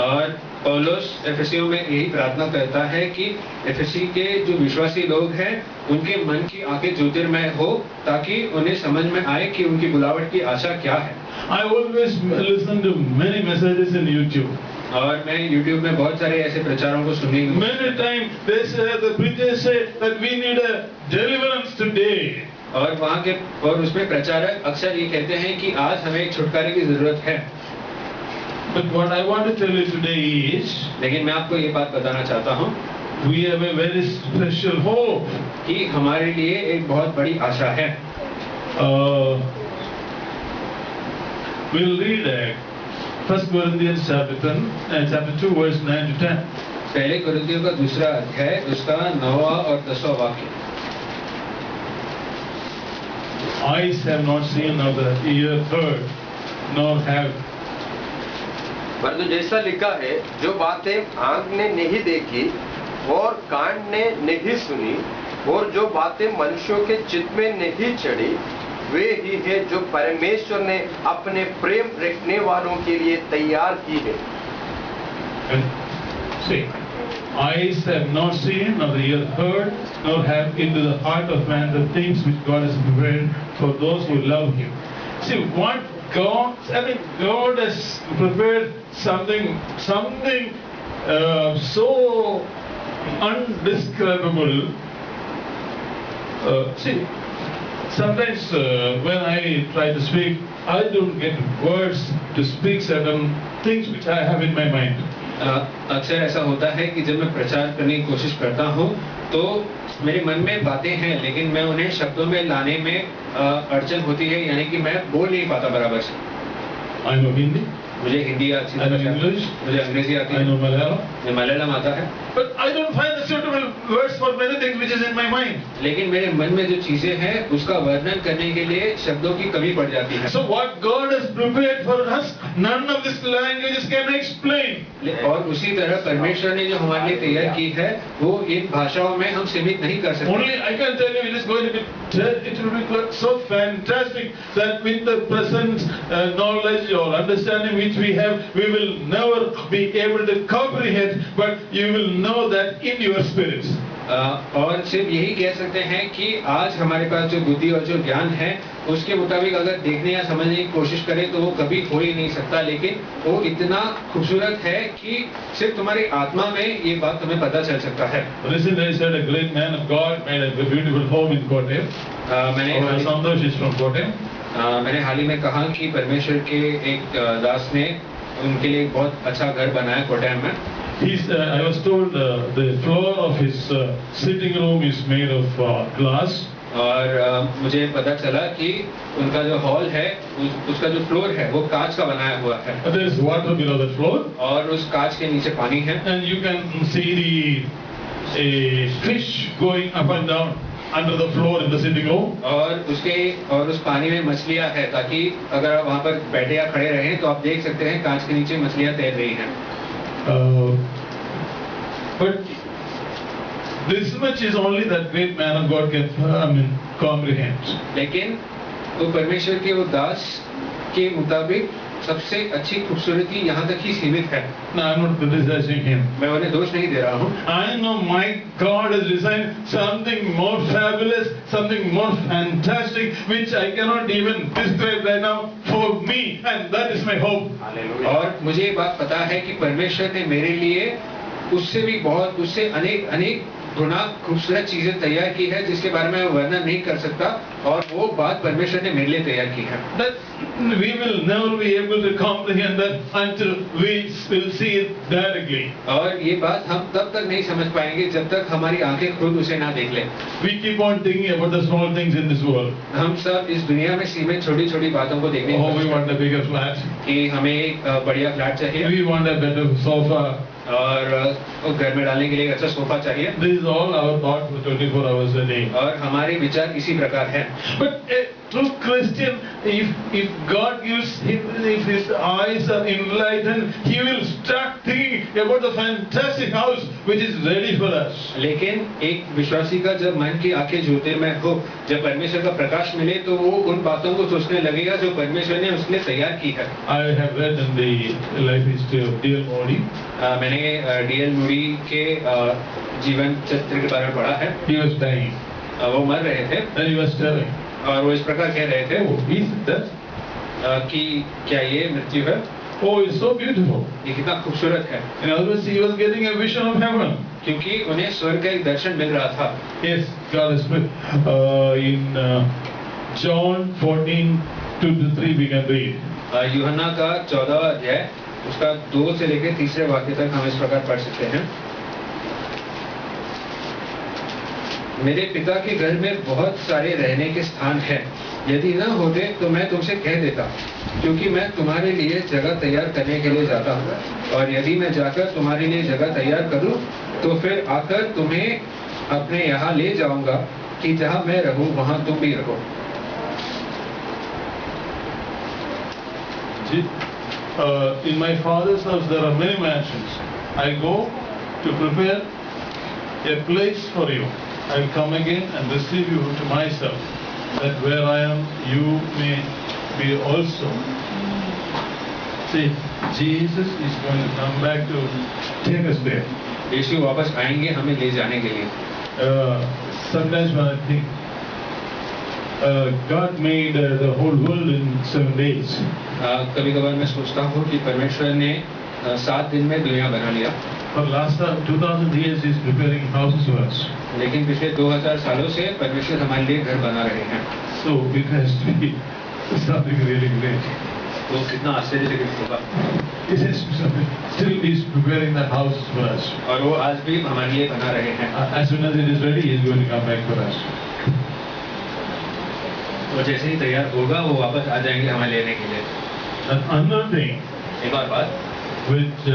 और पौलुस एफेसियों में यही प्रार्थना करता है कि एफेसी के जो विश्वासी लोग हैं उनके मन की आंखें ज्योतिर्मय हो ताकि उन्हें समझ में आए कि उनकी बुलावट की आशा क्या है
I always listen to many messages in YouTube.
और मैं YouTube में बहुत सारे ऐसे प्रचारों को सुनी
Many times the preachers say that we need a deliverance today.
और वहाँ के और उसमें प्रचारक अक्सर ये कहते हैं कि आज हमें छुटकारे की जरूरत है
But what I want to tell you today is
लेकिन मैं आपको ये बात बताना चाहता हूँ
we have a very special hope.
कि हमारे लिए एक बहुत बड़ी आशा है
We'll read 1 Corinthians chapter 2 verse 9 to 10.
पहले कुरिन्थियों का दूसरा अध्याय उसका 9वां और 10वां वाक्य
Eyes have not seen nor the ear heard nor have
परंतु जैसा लिखा है जो बातें आंख ने नहीं देखी और कान ने नहीं सुनी और जो बातें मनुष्यों के चित्त में नहीं चढ़ी वे ही है जो परमेश्वर ने अपने प्रेम रखने वालों के लिए तैयार की है
See, eyes have not seen nor the ear heard nor have into the heart of man the things which God has prepared for those who love Him. See what God has prepared something so undescribable. See, sometimes when I try to speak, I don't get words to speak certain things which I have in my mind.
अक्सर ऐसा होता है कि जब मैं प्रचार करने की कोशिश करता हूँ तो मेरे मन में बातें हैं लेकिन मैं उन्हें शब्दों में लाने में अड़चन होती है यानी कि मैं बोल नहीं पाता बराबर से
I know Hindi.
मुझे हिंदी अच्छी
I know
तरह से आती है,
English,
मुझे अंग्रेजी आती
I
है,
know Malayalam,
मुझे मलयालम आता है,
but I don't find the suitable words for many things which is in my mind.
लेकिन मेरे मन में जो चीजें हैं उसका वर्णन करने के लिए शब्दों की कमी पड़ जाती है।
So what God has prepared for us, none of these languages can explain.
और उसी तरह परमेश्वर ने जो हमारे लिए तैयार की है वो इन भाषाओं में हम सीमित नहीं कर सकते।
Only I can tell you it is going to be, it will be so fantastic that with the present knowledge or understanding which we have, we will never be able to comprehend, but you will know that in your spirit.
और सिर्फ यही कह सकते हैं कि आज हमारे पास जो बुद्धि और जो ज्ञान है उसके मुताबिक अगर देखने या समझने की कोशिश करें तो वो कभी हो ही नहीं सकता, लेकिन वो इतना खूबसूरत है कि सिर्फ तुम्हारी आत्मा में ये बात तुम्हें पता चल सकता है।
Recently I said a great man of God made a beautiful home in Kottayam. Santosh is from Kottayam.
मैंने हाल ही में कहा कि परमेश्वर के एक दास ने उनके लिए एक बहुत अच्छा घर बनाया कोट्टयम में।
I was told the floor of his sitting room is made of glass.
और मुझे पता चला कि उनका जो हॉल है उसका जो फ्लोर है वो कांच का बनाया हुआ है।
There is water below the floor.
और उस कांच के नीचे पानी है।
And you can see a fish going up and down under the floor in the sitting room.
और उस पानी में मछलियां है, ताकि अगर आप वहाँ पर बैठे या खड़े रहें तो आप देख सकते हैं कांच के नीचे मछलियां तैर रही हैं।
But this much is only that great man of God can comprehend.
लेकिन वो परमेश्वर के वो दास के मुताबिक सबसे अच्छी खूबसूरती यहाँ तक ही सीमित है।
No, I'm not criticizing him.
मैं उन्हें दोष नहीं दे रहा हूँ।
I know my God has designed something more fabulous, something more fantastic, which I cannot even describe right now for me, and that is my hope.
और मुझे ये बात पता है कि परमेश्वर ने मेरे लिए उससे अनेक गुना खूबसूरत चीजें तैयार की है जिसके बारे में मैं वर्णन नहीं कर सकता, और वो बात परमेश्वर ने मेरे लिए तैयार की है।
That we will never be able to comprehend that until we will see it directly.
और ये बात हम तब तक नहीं समझ पाएंगे जब तक हमारी आंखें खुद उसे ना देख लें।
We keep on thinking about the small things in this world.
हम सब इस दुनिया में सीमित छोटी-छोटी बातों को देखने
Oh, we want a bigger flat.
कि हमें एक बढ़िया फ्लैट चाहिए।
We want a better sofa.
और घर में डालने के लिए एक अच्छा सोफा चाहिए।
This is all our thought for 24 hours a day.
और हमारे विचार इसी प्रकार हैं।
But a true Christian, if God gives him, if his eyes are enlightened, he will start thinking about the fantastic house which is ready for us.
लेकिन एक विश्वासी का जब मन की आंखें ज्योतिर्मय हो, जब परमेश्वर का प्रकाश मिले तो वो उन बातों को सोचने लगेगा जो परमेश्वर ने उसके लिए तैयार की है।
I have read in the life history of D.L. Moody.
मैंने D.L. मूडी के जीवन चरित्र के बारे में पढ़ा है।
He was dying.
वो मर रहे थे।
And he was telling.
और वो इस प्रकार कह रहे थे।
Oh, is that?
कि क्या ये मृत्यु है?
Oh, it's so beautiful.
ये कितना खूबसूरत है।
In other words, he was getting a vision of heaven.
क्योंकि उन्हें स्वर्ग का एक दर्शन मिल रहा था।
Yes, God is in John 14:2-3 we can read.
यूहन्ना का 14वां अध्याय उसका 2 से लेकर 3 वाक्य तक हम इस प्रकार पढ़ सकते हैं। मेरे पिता के घर में बहुत सारे रहने के स्थान हैं, यदि न होते तो मैं तुमसे कह देता, क्योंकि मैं तुम्हारे लिए जगह तैयार करने के लिए जाता हूँ, और यदि मैं जाकर तुम्हारे लिए जगह तैयार करूँ तो फिर आकर तुम्हें अपने यहाँ ले जाऊंगा कि जहाँ मैं रहूँ वहाँ तुम भी रहो।
In my father's house there are many mansions. I go to prepare a place for you. I will come again and receive you to myself, that where I am, you may be also. See, Jesus is going to come back to take us there.
यीशु वापस आएंगे हमें ले जाने के लिए।
Sometimes when I think God made the whole world in 7 days.
कभी-कभार मैं सोचता हूँ कि परमेश्वर ने 7 दिन में दुनिया बना लिया।
For last 2000 years He is preparing houses for us.
लेकिन पिछले 2000 सालों से परमेश्वर हमारे लिए घर बना रहे हैं।
So it has to be something really great.
तो कितना आश्चर्यचकित होगा।
It is still He is preparing the house for us.
और वो आज भी हमारे लिए बना रहे हैं।
As soon as it is ready, He is going to come back for us.
वो जैसे ही तैयार होगा वो वापस आ जाएंगे हमें लेने के लिए।
And another thing,
एक और बात,
which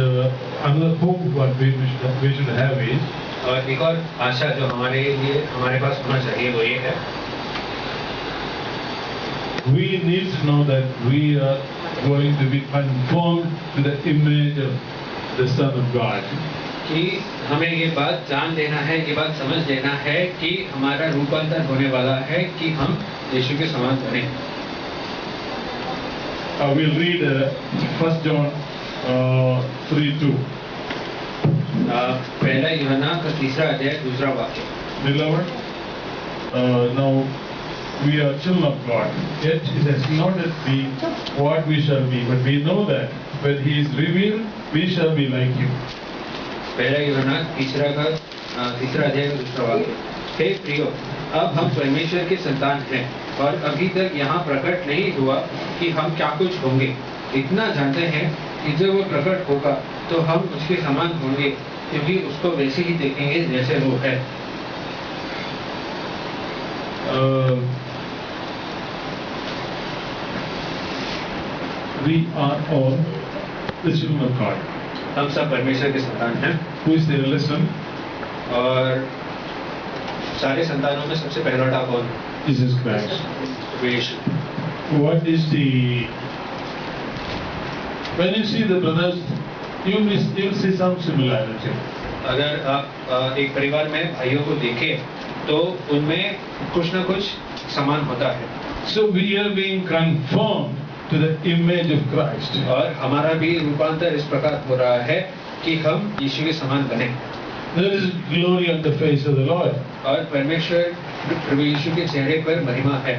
another hope what we should have is
और एक और आशा जो हमारे पास होना चाहिए वो ये है,
we need to know that we are going to be conformed to the image of the Son of God.
कि हमें ये बात जान लेना है, ये बात समझ लेना है कि हमारा रूपांतर होने वाला है कि हम यीशु के समान बने।
We'll read 1 John 3:2.
पहला यूहन्ना का 3 अध्याय 2 वाक्य।
Beloved, now we are children of God. Yet it has not yet been what we shall be, but we know that when He is revealed, we shall be like Him.
पहला यूहन्ना 3 अध्याय 2 वाक्य। हे प्रियो, अब हम परमेश्वर के संतान हैं और अभी तक यहाँ प्रकट नहीं हुआ कि हम क्या कुछ होंगे। इतना जानते हैं कि जब वो प्रकट होगा तो हम उसके समान होंगे, क्योंकि उसको वैसे ही देखेंगे जैसे वो है।
We are all the children of God.
हम सब परमेश्वर के संतान हैं।
Who is there? Listen.
और सारे संतानों में सबसे पहला कौन?
Jesus Christ.
Yeshu.
What is the? When you see the brothers, you will see some similarity.
अगर आप एक परिवार में भाइयों को देखें तो उनमें कुछ न कुछ समान होता है।
So we are being conformed to the image of Christ.
और हमारा भी रूपांतर इस प्रकार हो रहा है कि हम यीशु के समान बने।
There is glory on the face of the Lord.
और परमेश्वर प्रभु यीशु के चेहरे पर महिमा है।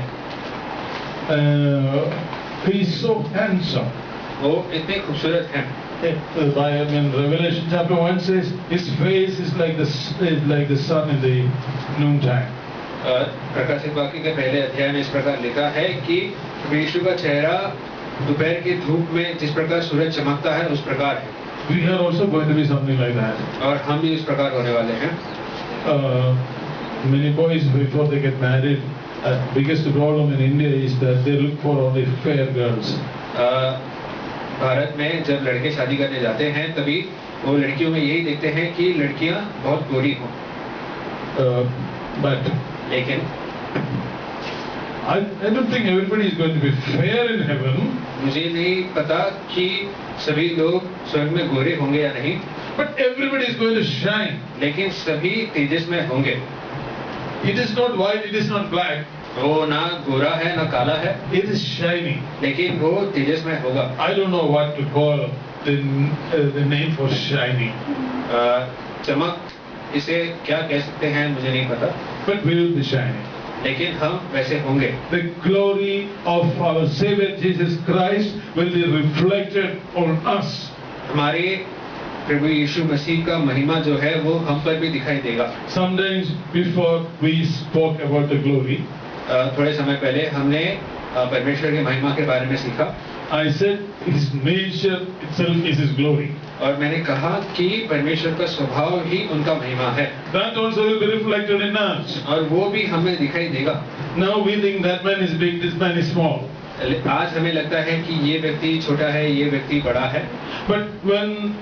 He is so handsome.
वो इतने खूबसूरत हैं।
Revelation chapter 1 says his face is like the sun in the noontime.
प्रकाशित वाक्य के पहले अध्याय में इस प्रकार लिखा है कि प्रभु यीशु का चेहरा दोपहर की धूप में जिस प्रकार सूरज चमकता है उस प्रकार है।
We are also going to be something like that.
और हम भी इस प्रकार होने वाले हैं।
Many boys before they get married, biggest problem in India is that they look for only fair girls.
Bharat में जब लड़के शादी करने जाते हैं तभी वो लड़कियों में यही देखते हैं कि लड़कियां बहुत गोरी हों।
But
लेकिन
I don't think everybody is going to be fair in heaven.
मुझे नहीं पता कि सभी लोग स्वर्ग में गोरे होंगे या नहीं।
But everybody is going to shine.
लेकिन सभी तेजस्मय होंगे।
It is not white, it is not black.
वो ना गोरा है ना काला है।
It is shining.
लेकिन वो तेजस्मय होगा।
I don't know what to call the name for shining.
चमक इसे क्या कह सकते हैं मुझे नहीं पता।
But we will be shining.
लेकिन हम वैसे होंगे।
The glory of our Savior Jesus Christ will be reflected on us.
हमारे प्रभु यीशु मसीह का महिमा जो है वो हम पर भी दिखाई देगा।
Sometimes before we spoke about the glory,
थोड़े समय पहले हमने परमेश्वर की महिमा के बारे में सीखा।
I said His nature itself is His glory.
और मैंने कहा कि परमेश्वर का स्वभाव ही उनका महिमा है।
That also will be reflected in us.
और वो भी हमें दिखाई देगा।
Now we think that man is big, this man is small.
आज हमें लगता है कि ये व्यक्ति छोटा है, ये व्यक्ति बड़ा है।
But when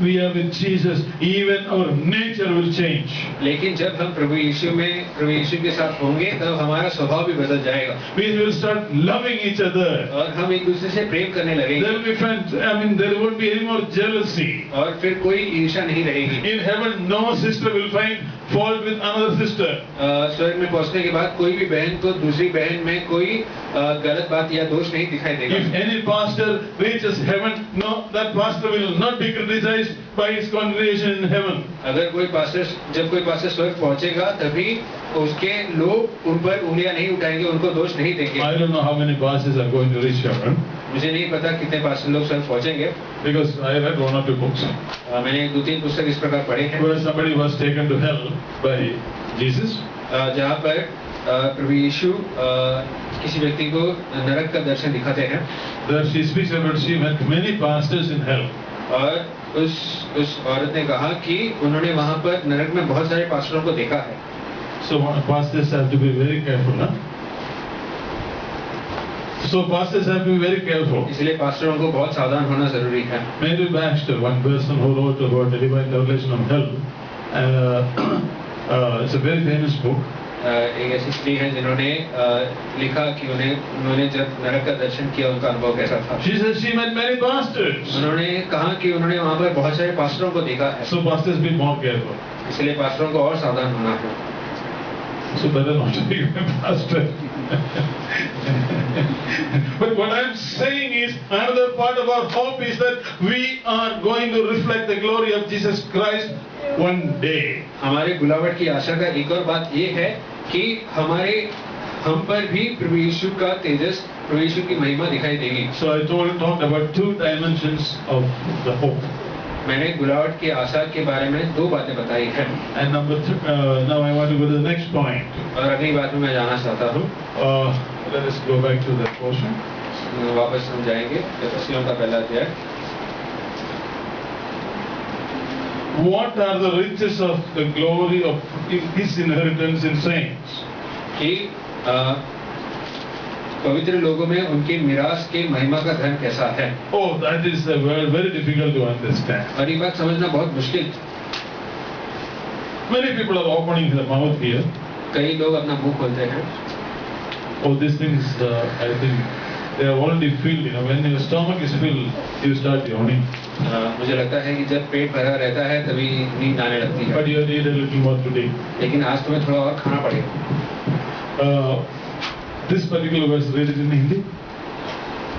we are with Jesus, even our nature will change.
लेकिन जब हम प्रभु यीशु के साथ होंगे तब हमारा स्वभाव भी बदल जाएगा।
We will start loving each other.
और हम एक दूसरे से प्रेम करने लगेंगे।
There will be friends. There won't be any more jealousy.
और फिर कोई ईर्ष्या नहीं रहेगी।
In heaven, no sister will find fault with another sister.
स्वर्ग में पहुंचने के बाद कोई भी बहन को दूसरी बहन में कोई गलत बात या दोष नहीं दिखाई देगा।
If any pastor reaches heaven, no, that pastor will not be criticized by his congregation in heaven.
जब कोई पास्टर स्वर्ग पहुंचेगा तभी उसके लोग उन पर उंगलियां नहीं उठाएंगे, उनको दोष नहीं देंगे।
I don't know how many pastors are going to reach heaven.
मुझे नहीं पता कितने पास्टर लोग स्वर्ग पहुंचेंगे।
Because I read 1 or 2 books.
मैंने 2-3 पुस्तक इस प्रकार पढ़े हैं।
Where somebody was taken to hell by Jesus.
जहाँ पर प्रभु यीशु किसी व्यक्ति को नरक का दर्शन दिखाते हैं।
There she speaks about she met many pastors in hell.
और उस औरत ने कहा कि उन्होंने वहाँ पर नरक में बहुत सारे पास्टरों को देखा है।
So pastors have to be very careful, huh? So pastors have to be very careful.
इसलिए पास्टरों को बहुत सावधान होना जरूरी है।
Mary Baxter, one person who wrote about the divine revelation of hell, it's a very famous book.
एक ऐसी स्त्री है जिन्होंने लिखा कि उन्होंने जब नरक का दर्शन किया उनका अनुभव कैसा था।
She says she met many pastors.
उन्होंने कहा कि उन्होंने वहाँ पर बहुत सारे पास्टरों को देखा है।
So pastors be more careful.
इसलिए पास्टरों को और सावधान होना है।
So better not to be a pastor. But what I'm saying is, another part of our hope is that we are going to reflect the glory of Jesus Christ one day.
हमारे बुलावट की आशा का एक और बात ये है कि हम पर भी प्रभु यीशु का तेजस, प्रभु यीशु की महिमा दिखाई देगी।
So I talked about two dimensions of the hope.
मैंने बुलावट की आशा के बारे में दो बातें बताई हैं।
And now I want to go to the next point.
और अगली बात में मैं जाना चाहता हूँ।
Let us go back to that portion.
वापस हम जाएंगे एफेसियों का पहला अध्याय।
What are the riches of the glory of His inheritance in saints?
कि पवित्र लोगों में उनके मिरास के महिमा का धन कैसा है।
Oh, that is very difficult to understand.
और ये बात समझना बहुत मुश्किल।
Many people are opening their mouth here.
कई लोग अपना मुंह खोलते हैं।
Oh, these things, I think they are already filled. When your stomach is filled, you start yawning.
मुझे लगता है कि जब पेट भरा रहता है तभी नींद आने लगती है।
But you need a little more today.
लेकिन आज तुम्हें थोड़ा और खाना पड़ेगा।
This particular verse, read it in Hindi.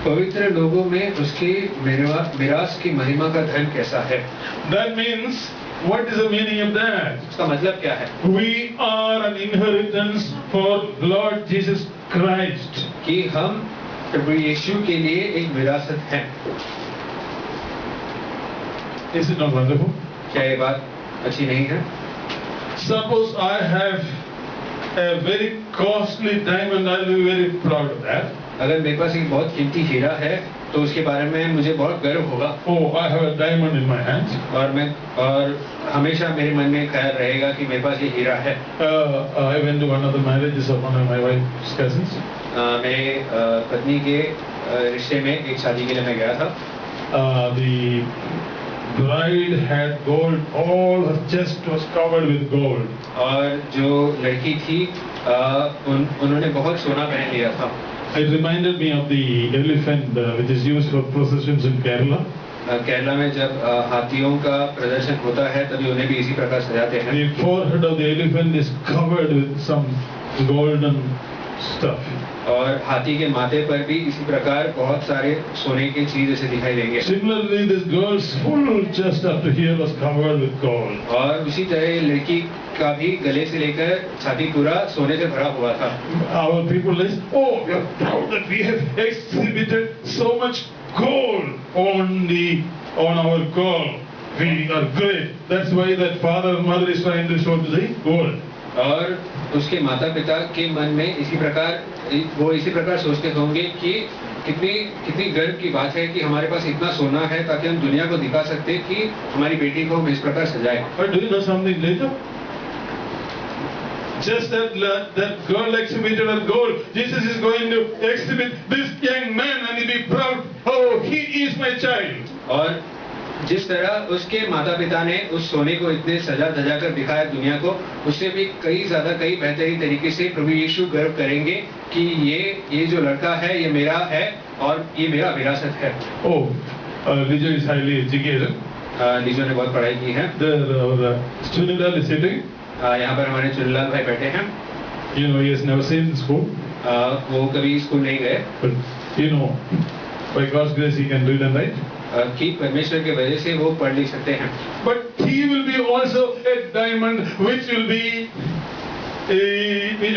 पवित्र लोगों में उसके मिरास की महिमा का धन कैसा है।
That means, what is the meaning of that?
इसका मतलब क्या है?
We are an inheritance for Lord Jesus Christ.
कि हम प्रभु यीशु के लिए एक विरासत है।
Is it not wonderful?
क्या ये बात अच्छी नहीं है?
Suppose I have a very costly diamond, I'll be very proud of that.
अगर मेरे पास एक बहुत कीमती हीरा है तो उसके बारे में मुझे बहुत गर्व होगा।
Oh, I have a diamond in my hand.
और हमेशा मेरे मन में ख्याल रहेगा कि मेरे पास ये हीरा है।
I went to one of the marriages of one of my wife's cousins.
मेरे पत्नी के रिश्ते में एक शादी के लिए मैं गया था।
The bride had gold, all her chest was covered with gold.
और जो लड़की थी उन्होंने बहुत सोना पहन लिया था।
It reminded me of the elephant which is used for processions in Kerala.
Kerala में जब हाथियों का प्रदर्शन होता है तभी उन्हें भी इसी प्रकार सजाते हैं।
The forehead of the elephant is covered with some golden stuff.
और हाथी के माथे पर भी इसी प्रकार बहुत सारे सोने की चीज ऐसे दिखाई देंगे।
Similarly, this girl's full chest up to here was covered with gold.
और उसी तरह लड़की का भी गले से लेकर छाती पूरा सोने से भरा हुआ था।
Our people is, oh, we are proud that we have exhibited so much gold on our girl. We are great. That's why that father and mother is trying to show to the world.
और उसके माता पिता के मन में इसी प्रकार सोचते होंगे कि कितनी गर्व की बात है कि हमारे पास इतना सोना है ताकि हम दुनिया को दिखा सकते कि हमारी बेटी को हम इस प्रकार सजाएं।
But do you know something later? Just that girl exhibited her gold, Jesus is going to exhibit this young man and he'll be proud. Oh, he is my child.
और जिस तरह उसके माता पिता ने उस सोने को इतने सजा धजा कर दिखाया दुनिया को, उससे भी कई बेहतरीन तरीके से प्रभु यीशु गर्व करेंगे कि ये जो लड़का है ये मेरा है और ये मेरा विरासत है।
Oh, Lijo is highly educated.
लीजो ने बहुत पढ़ाई की है।
Chunilal is sitting.
यहाँ पर हमारे चुनीलाल भाई बैठे हैं।
You know, he has never seen school.
वो कभी स्कूल नहीं गए।
But you know, by God's grace, he can read and write.
कि परमेश्वर के वजह से वो पढ़ लिख सकते हैं।
But he will be also a diamond, which will be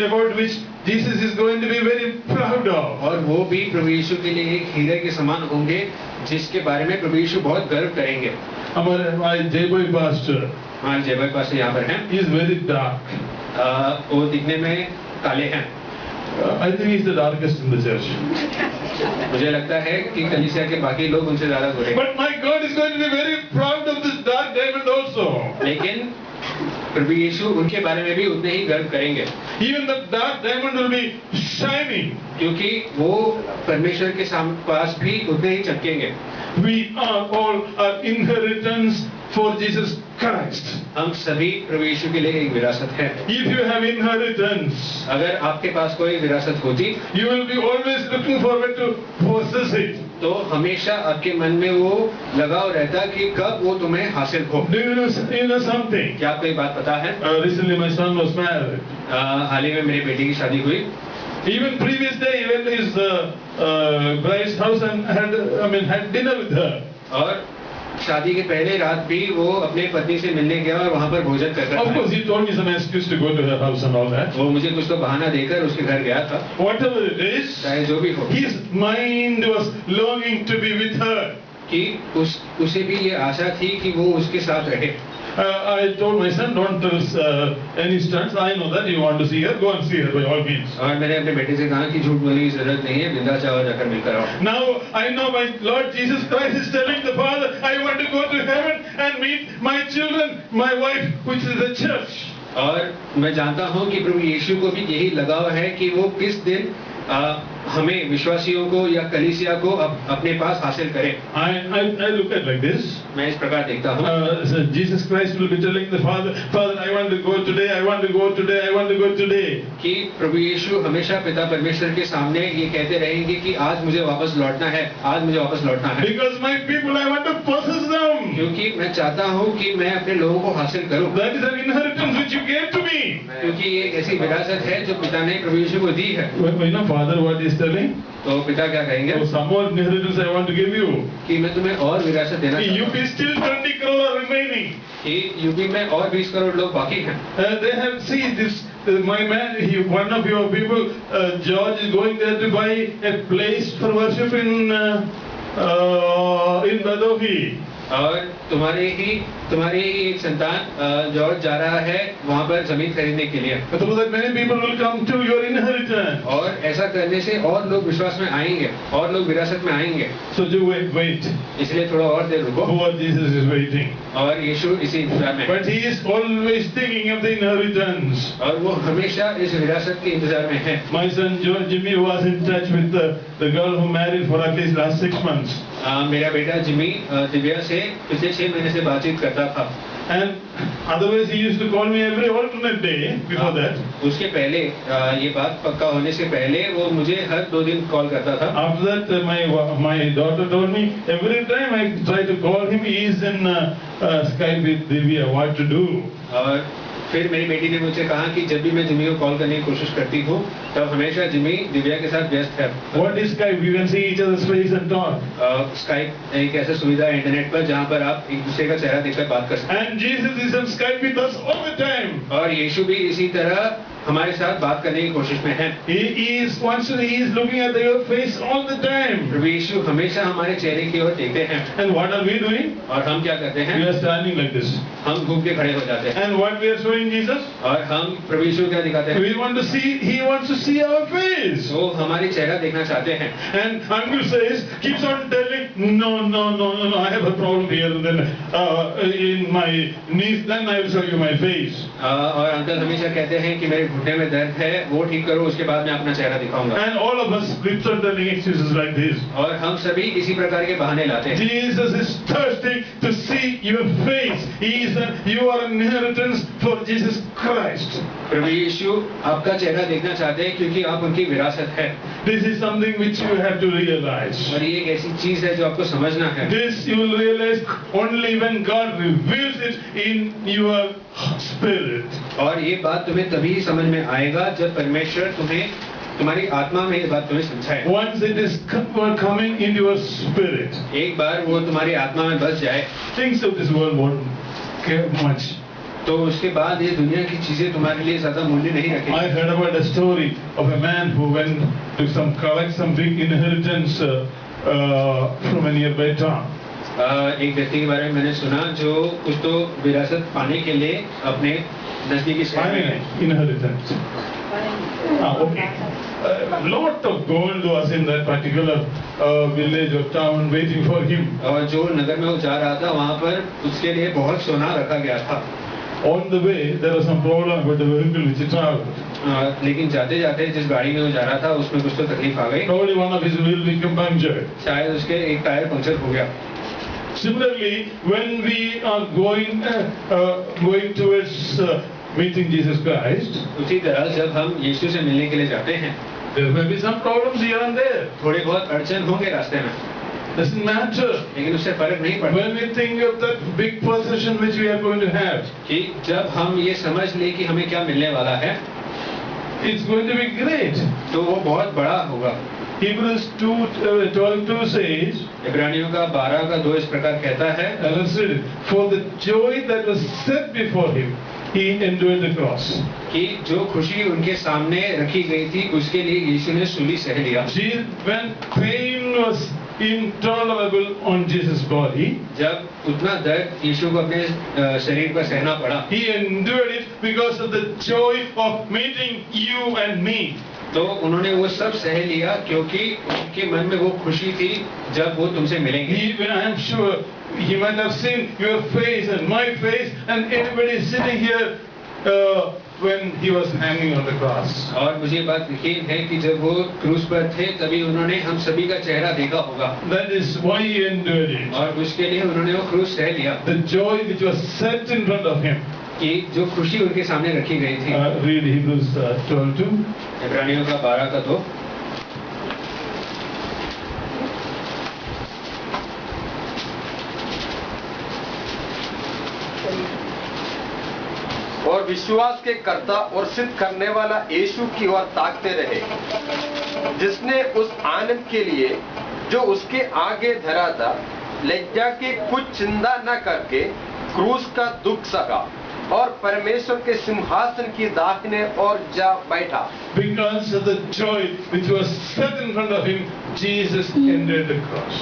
about which Jesus is going to be very proud of.
और वो भी प्रभु यीशु के लिए एक हीरे के समान होंगे जिसके बारे में प्रभु यीशु बहुत गर्व करेंगे।
हमारे जयबोई पास्टर,
हाँ जयबोई पास्टर यहाँ पर हैं।
He is very dark.
वो दिखने में काले हैं।
I think he is the darkest in the church.
मुझे लगता है कि कलीसिया के बाकी लोग उनसे ज्यादा गोरे।
But my God is going to be very proud of this dark diamond also.
लेकिन प्रभु यीशु उनके बारे में भी उतने ही गर्व करेंगे,
Even the dark diamond will be shining.
क्योंकि वो परमेश्वर के पास भी उतने ही चमकेंगे।
We are all our inheritance for Jesus Christ.
हम सभी प्रभु यीशु के लिए एक विरासत है।
If you have inheritance,
अगर आपके पास कोई विरासत होती
you will be always looking forward to possess it.
तो हमेशा आपके मन में वो लगाव रहता कि कब वो तुम्हें हासिल हो।
Do you know something?
क्या आपको एक बात पता है?
Recently my son was married.
हाल ही में मेरी बेटी की शादी हुई।
Even previous day he went to his bride's house and had dinner with her.
और शादी के पहले रात भी वो अपने पत्नी से मिलने गया और वहाँ पर भोजन कर रहा
Of
था।
course, he told me some excuse to go to her house and all that.
वो मुझे कुछ तो बहाना देकर उसके घर गया था।
Whatever it is,
चाहे जो भी हो,
his mind was longing to be with her.
कि उसे भी ये आशा थी कि वो उसके साथ रहे।
I told my son, don't tell any stunts. I know that you want to see her. Go and see her by all means.
और मैंने अपने बेटे से कहा कि झूठ बोलने की जरूरत नहीं है, बिंदा चाहो जाकर मिलकर आओ।
Now I know my Lord Jesus Christ is telling the Father, I want to go to heaven and meet my children, my wife, which is the church.
और मैं जानता हूँ कि प्रभु यीशु को भी यही लगाव है कि वो किस दिन हमें विश्वासियों को या कलीसिया को अपने पास हासिल करे।
I look at like this.
मैं इस प्रकार देखता हूँ।
So Jesus Christ will be telling the Father, Father, I want to go today, I want to go today, I want to go today.
कि प्रभु यीशु हमेशा पिता परमेश्वर के सामने ये कहते रहेंगे कि आज मुझे वापस लौटना है, आज मुझे वापस लौटना है।
Because my people, I want to possess them.
क्योंकि मैं चाहता हूँ कि मैं अपने लोगों को हासिल करूँ।
That is an inheritance which you gave to me.
क्योंकि ये एक ऐसी विरासत है जो पिता ने प्रभु यीशु को दी है।
You know, Father, what is telling?
तो पिता क्या कहेंगे?
Oh, some more inheritance I want to give you.
कि मैं तुम्हें और विरासत देना चाहता हूँ।
UP still 20 crore are remaining.
कि यूपी में और 20 करोड़ लोग बाकी हैं।
They have seen this. My man, one of your people, George, is going there to buy a place for worship in Badohi.
और तुम्हारे ही एक संतान जॉर्ज जा रहा है वहाँ पर जमीन खरीदने के लिए।
So that many people will come to your inheritance.
और ऐसा करने से और लोग विश्वास में आएंगे और लोग विरासत में आएंगे।
So you wait.
इसलिए थोड़ा और देर रुको।
Poor Jesus is waiting.
और यीशु इसी इंतजार में।
But he is always thinking of the inheritance.
और वो हमेशा इस विरासत के इंतजार में है।
My son Jimmy was in touch with the girl who married for at least last 6 months.
मेरा बेटा जिमी दिव्या से पिछले 6 महीने से बातचीत करता था।
And otherwise he used to call me every alternate day before that.
उसके पहले ये बात पक्का होने से पहले वो मुझे हर 2 दिन कॉल करता था।
After that my daughter told me every time I try to call him he is in Skype with Divya. What to do?
और फिर मेरी बेटी ने मुझसे कहा कि जब भी मैं जिमी को कॉल करने की कोशिश करती हूँ तब हमेशा जिमी दिव्या के साथ व्यस्त है।
What is Skype? We can see each other's face and talk.
Skype एक ऐसा सुविधा है इंटरनेट पर जहाँ पर आप एक दूसरे का चेहरा देखकर बात कर सकते हैं।
And Jesus is on Skype with us all the time.
और यीशु भी इसी तरह हमारे साथ बात करने की कोशिश में है।
He is looking at your face all the time.
प्रभु यीशु हमेशा हमारे चेहरे की ओर देखते हैं।
And what are we doing?
और हम क्या करते हैं?
We are standing like this.
हम घूम के खड़े हो जाते हैं।
And what we are showing Jesus?
और हम प्रभु यीशु को क्या दिखाते हैं?
He wants to see our face.
वो हमारी चेहरा देखना चाहते हैं।
And uncle keeps on telling, no, I have a problem here. Then in my knees, then I will show you my face.
और अंकल हमेशा कहते हैं कि मेरे घुटने में दर्द है, वो ठीक करो, उसके बाद मैं अपना चेहरा दिखाऊंगा।
And all of us keeps on telling excuses like this.
और हम सभी इसी प्रकार के बहाने लाते हैं।
Jesus is thirsty to see your face. You are an inheritance for Jesus Christ.
प्रभु यीशु आपका चेहरा देखना चाहते हैं क्योंकि आप उनकी विरासत है।
This is something which you have to realize.
और ये एक ऐसी चीज है जो आपको समझना है।
This you will realize only when God reveals it in your spirit.
और ये बात तुम्हें तभी समझ में आएगा जब परमेश्वर तुम्हारी आत्मा में ये बात तुम्हें समझाए।
Once it is coming into your spirit,
एक बार वो तुम्हारी आत्मा में बस जाए,
things of this world won't care much.
तो उसके बाद ये दुनिया की चीजें तुम्हारे लिए ज्यादा मूल्य नहीं रखेंगी।
I heard about a story of a man who went to collect some big inheritance from a nearby town.
एक व्यक्ति के बारे में मैंने सुना जो कुछ तो विरासत पाने के लिए अपने नजदीकी शहर में गए।
Inheritance. Okay. Lot of gold was in that particular village or town waiting for him.
और जो नगर में वो जा रहा था वहाँ पर उसके लिए बहुत सोना रखा गया था।
On the way, there was some problem with the vehicle which he traveled.
लेकिन जाते जाते जिस गाड़ी में वो जा रहा था उसमें कुछ तो तकलीफ आ गई।
Probably one of his wheel became punctured.
शायद उसके एक टायर पंक्चर हो गया।
Similarly, when we are going towards meeting Jesus Christ,
उसी तरह जब हम यीशु से मिलने के लिए जाते हैं,
there may be some problems here and there.
थोड़े बहुत अड़चन होंगे रास्ते में,
Doesn't matter.
लेकिन उससे फर्क नहीं पड़ता।
When we think of that big possession which we are going to have,
कि जब हम ये समझ लें कि हमें क्या मिलने वाला है,
it's going to be great.
तो वो बहुत बड़ा होगा।
Hebrews 12:2 says,
इब्रानियों का 12:2 इस प्रकार कहता है,
let's read it. For the joy that was set before him, he endured the cross.
कि जो खुशी उनके सामने रखी गई थी उसके लिए यीशु ने सूली सह लिया।
When pain was intolerable on Jesus' body,
जब उतना दर्द यीशु को अपने शरीर पर सहना पड़ा,
he endured it because of the joy of meeting you and me.
तो उन्होंने वो सब सह लिया क्योंकि उनके मन में वो खुशी थी जब वो तुमसे मिलेंगे।
I am sure he might have seen your face and my face and everybody sitting here when he was hanging on the cross.
और मुझे बात यकीन है कि जब वो क्रूस पर थे तभी उन्होंने हम सभी का चेहरा देखा होगा।
That is why he endured it.
और उसके लिए उन्होंने वो क्रूस सह लिया।
The joy which was set in front of him.
कि जो खुशी उनके सामने रखी गई थी।
Read Hebrews 12:2.
इब्रानियों का 12:2।
और विश्वास के कर्ता और सिद्ध करने वाला यीशु की ओर ताकते रहे, जिसने उस आनंद के लिए जो उसके आगे धरा था लज्जा की कुछ चिंता न करके क्रूस का दुख सहा और परमेश्वर के सिंहासन की दाहिने ओर जा बैठा।
Because of the joy which was set in front of him, Jesus endured the cross.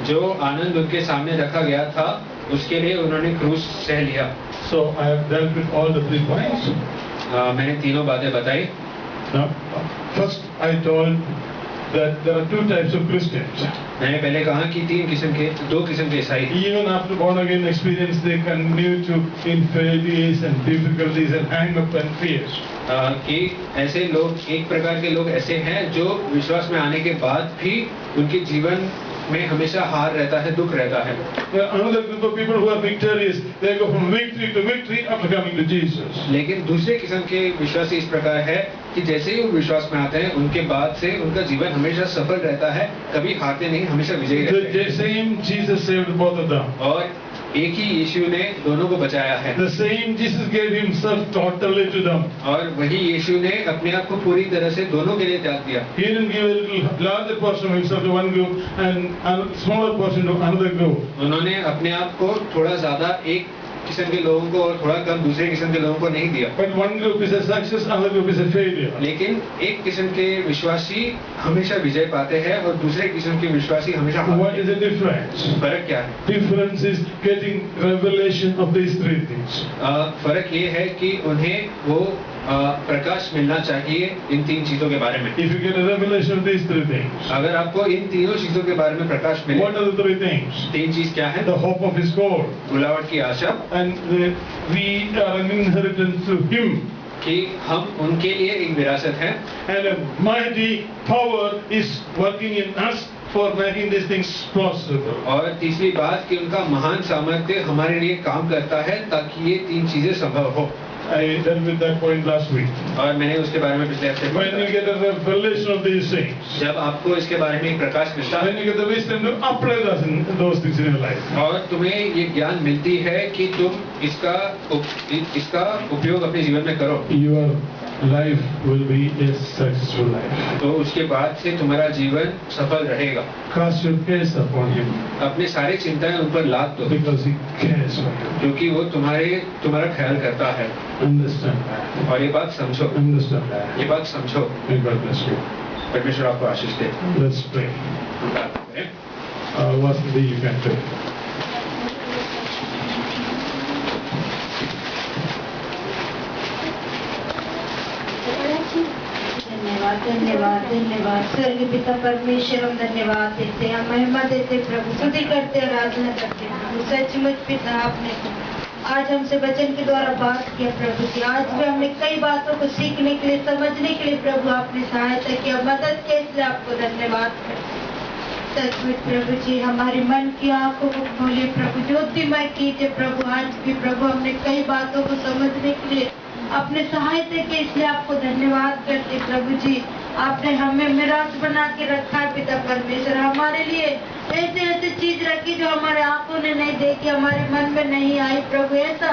जो आनंद उनके सामने रखा गया था उसके लिए उन्होंने क्रूस सह लिया।
So I have dealt with all the 3 points.
मैंने तीनों बातें बताई।
Now, first I told that there are 2 types of Christians.
मैंने पहले कहा कि 2 किस्म के ईसाई।
Even after born again experience, they continue to infirmities and difficulties and hang up and fears.
कि ऐसे लोग, एक प्रकार के लोग ऐसे हैं जो विश्वास में आने के बाद भी उनके जीवन में हमेशा हार रहता है, दुख रहता है।
There are another group of people who are victorious. They go from victory to victory after coming to Jesus.
लेकिन दूसरे किस्म के विश्वासी इस प्रकार है कि जैसे ही वो विश्वास में आते हैं उनके बाद से उनका जीवन हमेशा सफल रहता है, कभी हारते नहीं, हमेशा विजयी रहते हैं।
The same Jesus saved both of them.
और एक ही यीशु ने दोनों को बचाया है।
The same Jesus gave himself totally to them.
और वही यीशु ने अपने आप को पूरी तरह से दोनों के लिए त्याग दिया।
He didn't give a little larger portion of himself to one group and a smaller portion to another group.
उन्होंने अपने आप को थोड़ा ज्यादा एक किस्म के लोगों को और थोड़ा कम दूसरे किस्म के लोगों को नहीं दिया।
But one group is a success, another group is a failure.
लेकिन एक किस्म के विश्वासी हमेशा विजय पाते हैं और दूसरे किस्म के विश्वासी हमेशा हारते हैं।
What is the difference?
फर्क क्या है?
Difference is getting revelation of these 3 things.
फर्क ये है कि उन्हें वो प्रकाश मिलना चाहिए इन 3 चीजों के बारे में।
If you get a revelation of these 3 things,
अगर आपको इन तीनों चीजों के बारे में प्रकाश मिले,
what are the 3 things?
3 चीज क्या है?
The hope of his call,
बुलावट की आशा,
and we are an inheritance to him,
कि हम उनके लिए एक विरासत है,
and a mighty power is working in us for making these things possible.
और तीसरी बात कि उनका महान सामर्थ्य हमारे लिए काम करता है ताकि ये 3 चीजें संभव हो।
I dealt with that point last week.
और मैंने उसके बारे में पिछले हफ्ते
When you get a revelation of these things,
जब आपको इसके बारे में एक प्रकाश मिलता है
when you get the wisdom to apply those things in your life,
और तुम्हें ये ज्ञान मिलती है कि तुम इसका उपयोग अपने जीवन में करो,
your life will be a successful life.
तो उसके बाद से तुम्हारा जीवन सफल रहेगा।
Cast your cares upon him,
अपने सारी चिंताएं उन पर लाद दो,
because he cares for you.
क्योंकि वो तुम्हारा ख्याल करता है।
Understand that.
और ये बात समझो,
Understand that.
ये बात समझो।
May God bless you.
परमेश्वर आपको आशीष दे।
Let's pray.
हम प्रार्थना करें।
Vasanthi, you can pray.
धन्यवाद धन्यवाद धन्यवाद स्वर्गीय पिता परमेश्वर, हम धन्यवाद देते हैं, महिमा देते प्रभु, स्तुति करते, आराधना करते प्रभु। सचमुच पिता आपने आज हमसे वचन के द्वारा बात किया प्रभु जी। आज भी हमने कई बातों को सीखने के लिए, समझने के लिए प्रभु आपने सहायता किया, मदद किया, इसलिए आपको धन्यवाद करते हैं। सचमुच प्रभु जी हमारे मन की आंखों को खोले प्रभु, ज्योतिमय कीजिए प्रभु। आज भी प्रभु हमने कई बातों को समझने के लिए अपने सहायता के, इसलिए आपको धन्यवाद करते प्रभु जी। आपने हमें मिराज बना के रखा है पिता परमेश्वर, हमारे लिए ऐसे ऐसे चीज रखी जो हमारे आंखों ने नहीं देखी, हमारे मन में नहीं आई प्रभु। ऐसा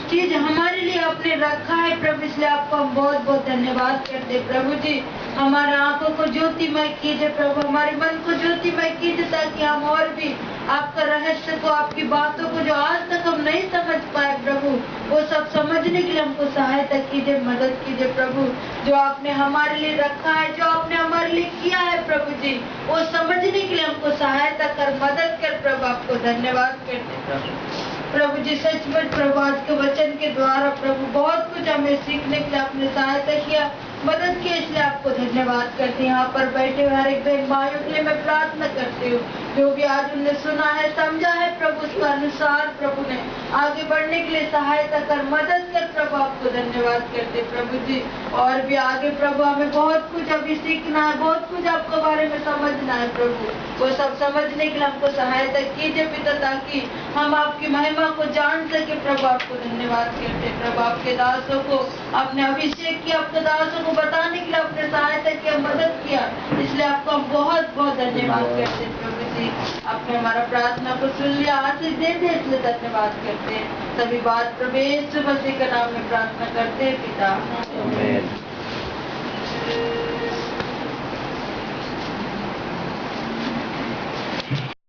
चीज हमारे लिए आपने रखा है प्रभु, इसलिए आपको हम बहुत बहुत धन्यवाद करते प्रभु जी। हमारे आंखों को ज्योतिमय कीजिए प्रभु, हमारे मन को ज्योतिमय कीजिए, ताकि हम और भी आपका रहस्य को, आपकी बातों को जो आज तक हम नहीं समझ पाए प्रभु, वो सब समझने के लिए हमको सहायता कीजिए, मदद कीजिए प्रभु। जो आपने हमारे लिए रखा है, जो आपने हमारे लिए किया है प्रभु जी, वो समझने के लिए हमको सहायता कर, मदद कर प्रभु। आपको धन्यवाद करते प्रभु जी। सचमुच प्रभु आज के वचन के द्वारा प्रभु बहुत कुछ हमें सीखने के लिए आपने सहायता किया, मदद किया, इसलिए आपको धन्यवाद करते हैं। यहाँ पर बैठे हुए हर एक बहन भाइयों के लिए मैं प्रार्थना करती हूँ, जो भी आज उन्होंने सुना है, समझा है प्रभु, उसके अनुसार प्रभु ने आगे बढ़ने के लिए सहायता कर, मदद कर प्रभु। आपको धन्यवाद करते प्रभु जी। और भी आगे प्रभु हमें बहुत कुछ अभी सीखना है, बहुत कुछ आपके बारे में समझना है प्रभु, वो सब समझने के लिए हमको सहायता कीजिए पिता, ताकि हम आपकी महिमा को जान सके प्रभु। आपको धन्यवाद करते प्रभु। आपके दासों को आपने अभिषेक किया, आपके दासों को बताने के लिए आपने सहायता किया, मदद किया, इसलिए आपको हम बहुत बहुत धन्यवाद करते प्रभु जी। आपने हमारा प्रार्थना को सुन लिया, आशीष दे दे, इसलिए धन्यवाद करते हैं। सभी बात प्रभु यीशु मसीह के नाम में प्रार्थना करते हैं पिता।